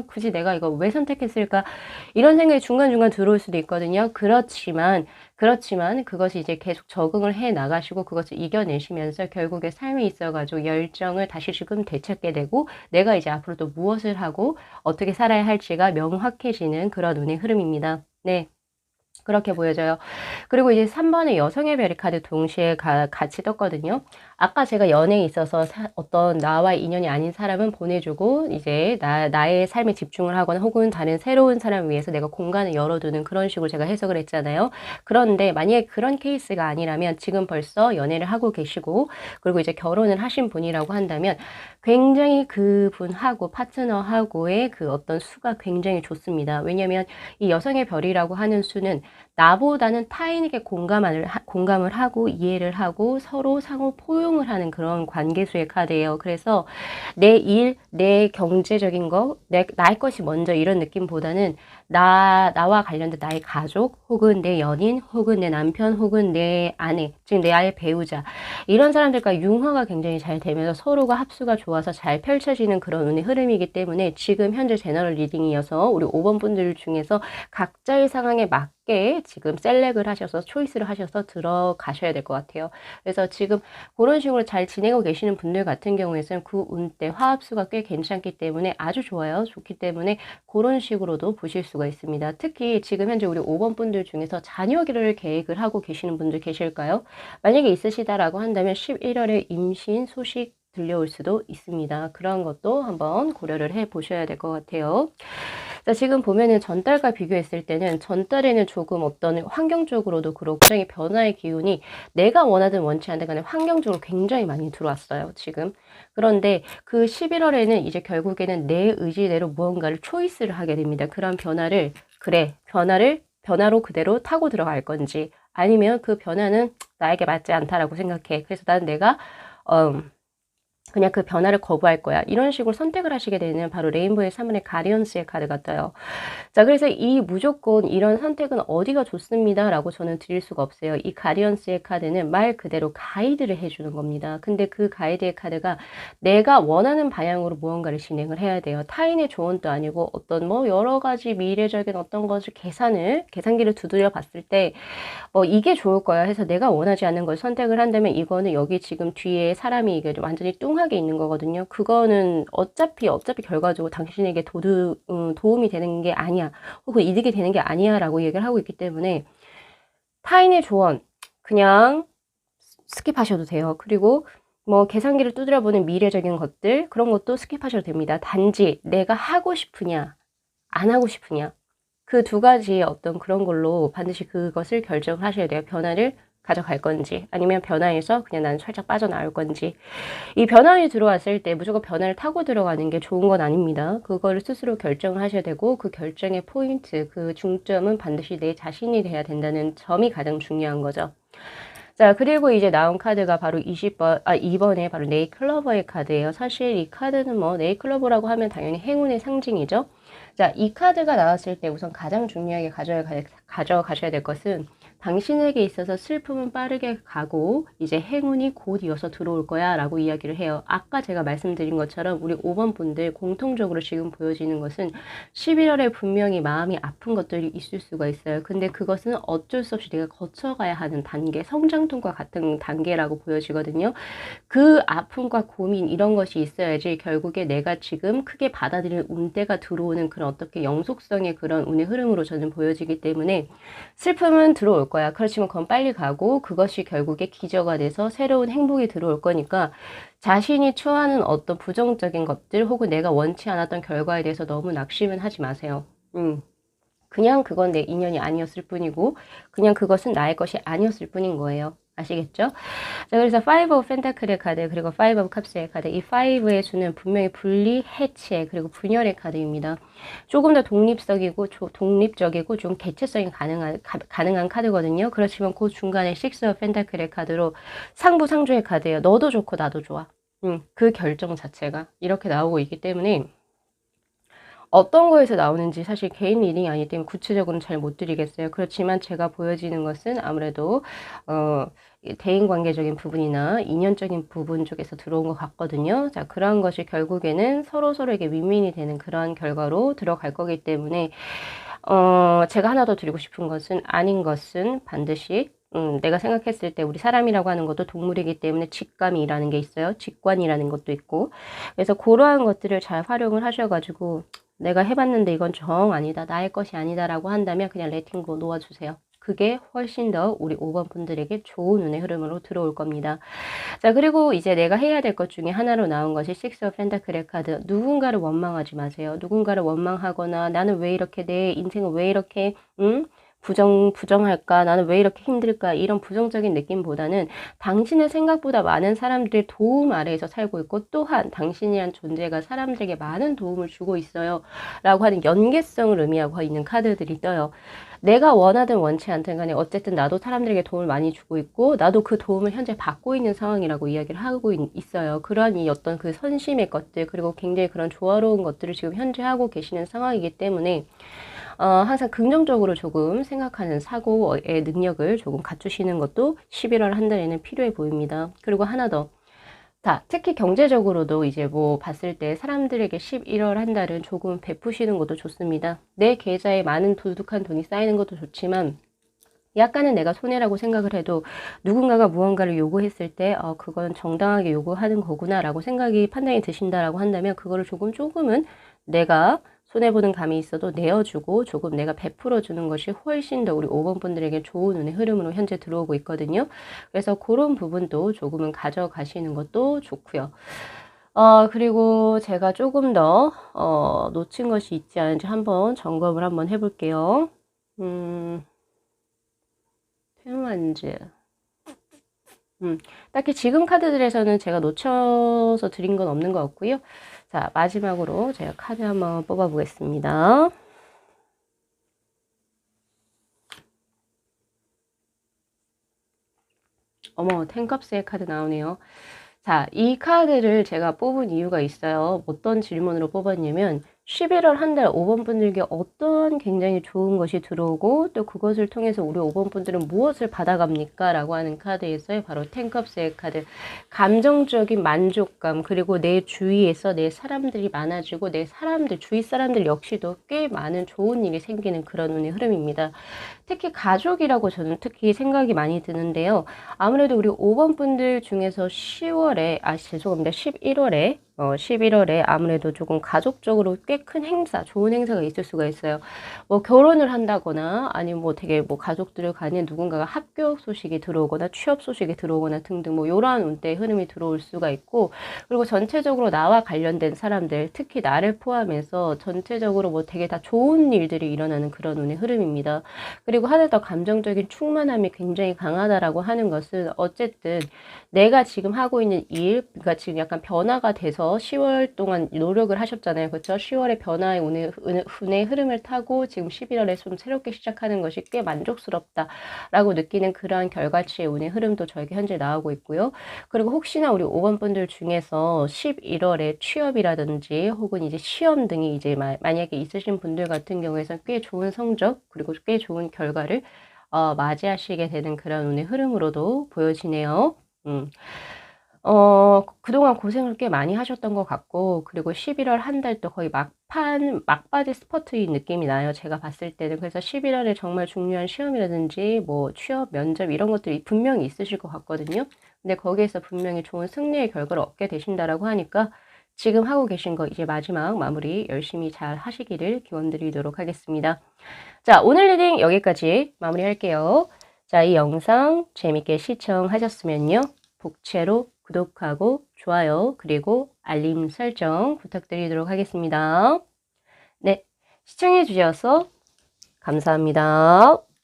굳이 내가 이거 왜 선택했을까? 이런 생각이 중간중간 들어올 수도 있거든요. 그렇지만 그것이 이제 계속 적응을 해 나가시고 그것을 이겨내시면서 결국에 삶에 있어가지고 열정을 다시 지금 되찾게 되고 내가 이제 앞으로 또 무엇을 하고 어떻게 살아야 할지가 명확해지는 그런 운의 흐름입니다. 네. 그렇게 보여져요. 그리고 이제 3번의 여성의 별이 카드 동시에 같이 떴거든요. 아까 제가 연애에 있어서 어떤 나와 인연이 아닌 사람은 보내주고 이제 나의 삶에 집중을 하거나 혹은 다른 새로운 사람을 위해서 내가 공간을 열어두는 그런 식으로 제가 해석을 했잖아요. 그런데 만약에 그런 케이스가 아니라면 지금 벌써 연애를 하고 계시고 그리고 이제 결혼을 하신 분이라고 한다면 굉장히 그분하고 파트너하고의 그 어떤 수가 굉장히 좋습니다. 왜냐하면 이 여성의 별이라고 하는 수는 나보다는 타인에게 공감을 하고 이해를 하고 서로 상호 포용을 하는 그런 관계수의 카드예요. 그래서 내 일, 내 경제적인 거, 나의 것이 먼저 이런 느낌보다는 나와 관련된 나의 가족, 혹은 내 연인, 혹은 내 남편, 혹은 내 아내, 즉 내 아의 배우자 이런 사람들과 융화가 굉장히 잘 되면서 서로가 합수가 좋아 좋아서 잘 펼쳐지는 그런 운의 흐름이기 때문에 지금 현재 제너럴 리딩이어서 우리 5번 분들 중에서 각자의 상황에 맞게 지금 셀렉을 하셔서 초이스를 하셔서 들어가셔야 될 것 같아요. 그래서 지금 그런 식으로 잘 지내고 계시는 분들 같은 경우에는 그 운대 화합수가 꽤 괜찮기 때문에 아주 좋아요. 좋기 때문에 그런 식으로도 보실 수가 있습니다. 특히 지금 현재 우리 5번 분들 중에서 자녀를 계획을 하고 계시는 분들 계실까요? 만약에 있으시다라고 한다면 11월에 임신 소식 들려올 수도 있습니다. 그런 것도 한번 고려를 해 보셔야 될 것 같아요. 자, 지금 보면은 전달과 비교했을 때는 전달에는 조금 어떤 환경적으로도 그렇고 굉장히 변화의 기운이 내가 원하든 원치 않든 간에 환경적으로 굉장히 많이 들어왔어요, 지금. 그런데 그 11월에는 이제 결국에는 내 의지대로 무언가를 초이스를 하게 됩니다. 그런 변화를, 그래, 변화로 그대로 타고 들어갈 건지 아니면 그 변화는 나에게 맞지 않다라고 생각해. 그래서 나는 내가, 그냥 그 변화를 거부할 거야. 이런 식으로 선택을 하시게 되는 바로 레인보의 3원의 가디언스의 카드가 떠요. 자, 그래서 이 무조건 이런 선택은 어디가 좋습니다 라고 저는 드릴 수가 없어요. 이 가디언스의 카드는 말 그대로 가이드를 해주는 겁니다. 근데 그 가이드의 카드가 내가 원하는 방향으로 무언가를 진행을 해야 돼요. 타인의 조언도 아니고 어떤 뭐 여러 가지 미래적인 어떤 것을 계산기를 두드려 봤을 때 이게 좋을 거야 해서 내가 원하지 않는 걸 선택을 한다면 이거는 여기 지금 뒤에 사람이 이게 완전히 뚱하게 있는 거거든요. 그거는 어차피 결과적으로 당신에게 도움이 되는 게 아니야. 혹은 이득이 되는 게 아니야 라고 얘기를 하고 있기 때문에 타인의 조언 그냥 스킵하셔도 돼요. 그리고 뭐 계산기를 두드려보는 미래적인 것들 그런 것도 스킵하셔도 됩니다. 단지 내가 하고 싶으냐 안 하고 싶으냐 그 두 가지 어떤 그런 걸로 반드시 그것을 결정하셔야 돼요. 변화를 가져갈 건지 아니면 변화에서 그냥 난 살짝 빠져나올 건지. 이 변화에 들어왔을 때 무조건 변화를 타고 들어가는 게 좋은 건 아닙니다. 그거를 스스로 결정을 하셔야 되고 그 결정의 포인트, 그 중점은 반드시 내 자신이 돼야 된다는 점이 가장 중요한 거죠. 자, 그리고 이제 나온 카드가 바로 2번에 바로 네이클로버의 카드예요. 사실 이 카드는 뭐 네이클로버라고 하면 당연히 행운의 상징이죠. 자, 이 카드가 나왔을 때 우선 가장 중요하게 가져가셔야 될 것은 당신에게 있어서 슬픔은 빠르게 가고 이제 행운이 곧 이어서 들어올 거야 라고 이야기를 해요. 아까 제가 말씀드린 것처럼 우리 5번 분들 공통적으로 지금 보여지는 것은 11월에 분명히 마음이 아픈 것들이 있을 수가 있어요. 근데 그것은 어쩔 수 없이 내가 거쳐가야 하는 단계, 성장통과 같은 단계라고 보여지거든요. 그 아픔과 고민 이런 것이 있어야지 결국에 내가 지금 크게 받아들일 운대가 들어오는 그런 어떻게 영속성의 그런 운의 흐름으로 저는 보여지기 때문에 슬픔은 들어올 거야. 그렇지만 그건 빨리 가고 그것이 결국에 기저가 돼서 새로운 행복이 들어올 거니까 자신이 처하는 어떤 부정적인 것들 혹은 내가 원치 않았던 결과에 대해서 너무 낙심은 하지 마세요. 그냥 그건 내 인연이 아니었을 뿐이고 그냥 그것은 나의 것이 아니었을 뿐인 거예요. 아시겠죠? 자, 그래서 5 of Pentacle의 카드 그리고 5 of Cups의 카드 이 5의 수는 분명히 분리, 해체 그리고 분열의 카드입니다. 조금 더 독립적이고 좀 개체성이 가능한 카드거든요. 그렇지만 그 중간에 6 of Pentacle의 카드로 상부상조의 카드예요. 너도 좋고 나도 좋아. 그 결정 자체가 이렇게 나오고 있기 때문에 어떤 거에서 나오는지 사실 개인 리딩이 아니기 때문에 구체적으로는 잘 못 드리겠어요. 그렇지만 제가 보여지는 것은 아무래도 대인관계적인 부분이나 인연적인 부분 쪽에서 들어온 것 같거든요. 자, 그런 것이 결국에는 서로에게 윈윈이 되는 그러한 결과로 들어갈 거기 때문에 제가 하나 더 드리고 싶은 것은 아닌 것은 반드시 내가 생각했을 때 우리 사람이라고 하는 것도 동물이기 때문에 직감이라는 게 있어요. 직관이라는 것도 있고 그래서 그러한 것들을 잘 활용을 하셔가지고 내가 해봤는데 이건 정 아니다. 나의 것이 아니다. 라고 한다면 그냥 레팅고 놓아주세요. 그게 훨씬 더 우리 5번 분들에게 좋은 운의 흐름으로 들어올 겁니다. 자, 그리고 이제 내가 해야 될 것 중에 하나로 나온 것이 6 of Pentacle의 카드. 누군가를 원망하지 마세요. 누군가를 원망하거나 나는 왜 이렇게 내 인생은 왜 이렇게 부정할까? 나는 왜 이렇게 힘들까? 이런 부정적인 느낌보다는 당신의 생각보다 많은 사람들의 도움 아래에서 살고 있고 또한 당신이란 존재가 사람들에게 많은 도움을 주고 있어요. 라고 하는 연계성을 의미하고 있는 카드들이 떠요. 내가 원하든 원치 않든 간에 어쨌든 나도 사람들에게 도움을 많이 주고 있고 나도 그 도움을 현재 받고 있는 상황이라고 이야기를 하고 있어요. 그러한 이 어떤 그 선심의 것들 그리고 굉장히 그런 조화로운 것들을 지금 현재 하고 계시는 상황이기 때문에 항상 긍정적으로 조금 생각하는 사고의 능력을 조금 갖추시는 것도 11월 한 달에는 필요해 보입니다. 그리고 하나 더. 자, 특히 경제적으로도 이제 뭐 봤을 때 사람들에게 11월 한 달은 조금 베푸시는 것도 좋습니다. 내 계좌에 많은 두둑한 돈이 쌓이는 것도 좋지만 약간은 내가 손해라고 생각을 해도 누군가가 무언가를 요구했을 때 그건 정당하게 요구하는 거구나라고 생각이 판단이 드신다라고 한다면 그거를 조금은 내가 손해보는 감이 있어도 내어주고 조금 내가 베풀어 주는 것이 훨씬 더 우리 5번 분들에게 좋은 운의 흐름으로 현재 들어오고 있거든요. 그래서 그런 부분도 조금은 가져가시는 것도 좋고요. 그리고 제가 조금 더 놓친 것이 있지 않은지 한번 점검을 한번 해볼게요. 테누안즈. 딱히 지금 카드들에서는 제가 놓쳐서 드린 건 없는 것 같고요. 자, 마지막으로 제가 카드 한번 뽑아 보겠습니다. 어머, 텐컵스의 카드 나오네요. 자, 이 카드를 제가 뽑은 이유가 있어요. 어떤 질문으로 뽑았냐면 11월 한 달 5번 분들께 어떤 굉장히 좋은 것이 들어오고 또 그것을 통해서 우리 5번 분들은 무엇을 받아갑니까? 라고 하는 카드였어요. 바로 텐컵스의 카드. 감정적인 만족감 그리고 내 주위에서 내 사람들이 많아지고 내 사람들 주위 사람들 역시도 꽤 많은 좋은 일이 생기는 그런 운의 흐름입니다. 특히 가족이라고 저는 특히 생각이 많이 드는데요. 아무래도 우리 5번 분들 중에서 10월에, 죄송합니다. 11월에 아무래도 조금 가족적으로 꽤 큰 행사, 좋은 행사가 있을 수가 있어요. 뭐 결혼을 한다거나 아니면 뭐 되게 뭐 가족들을 가는 누군가가 합격 소식이 들어오거나 취업 소식이 들어오거나 등등 뭐 이러한 운대의 흐름이 들어올 수가 있고 그리고 전체적으로 나와 관련된 사람들, 특히 나를 포함해서 전체적으로 뭐 되게 다 좋은 일들이 일어나는 그런 운의 흐름입니다. 그리고 하나 더 감정적인 충만함이 굉장히 강하다라고 하는 것은 어쨌든 내가 지금 하고 있는 일, 그러니까 지금 약간 변화가 돼서 10월 동안 노력을 하셨잖아요. 그렇죠? 10월에 변화의 운의 흐름을 타고 지금 11월에 좀 새롭게 시작하는 것이 꽤 만족스럽다라고 느끼는 그러한 결과치의 운의 흐름도 저에게 현재 나오고 있고요. 그리고 혹시나 우리 5번 분들 중에서 11월에 취업이라든지 혹은 이제 시험 등이 이제 만약에 있으신 분들 같은 경우에는 꽤 좋은 성적 그리고 꽤 좋은 결과를 맞이하시게 되는 그런 운의 흐름으로도 보여지네요. 그동안 고생을 꽤 많이 하셨던 것 같고, 그리고 11월 한 달도 거의 막바지 스퍼트인 느낌이 나요. 제가 봤을 때는. 그래서 11월에 정말 중요한 시험이라든지, 뭐, 취업, 면접, 이런 것들이 분명히 있으실 것 같거든요. 근데 거기에서 분명히 좋은 승리의 결과를 얻게 되신다라고 하니까, 지금 하고 계신 거 이제 마지막 마무리 열심히 잘 하시기를 기원드리도록 하겠습니다. 자, 오늘 리딩 여기까지 마무리할게요. 자, 이 영상 재밌게 시청하셨으면요. 복채로 구독하고 좋아요 그리고 알림 설정 부탁드리도록 하겠습니다. 네, 시청해 주셔서 감사합니다.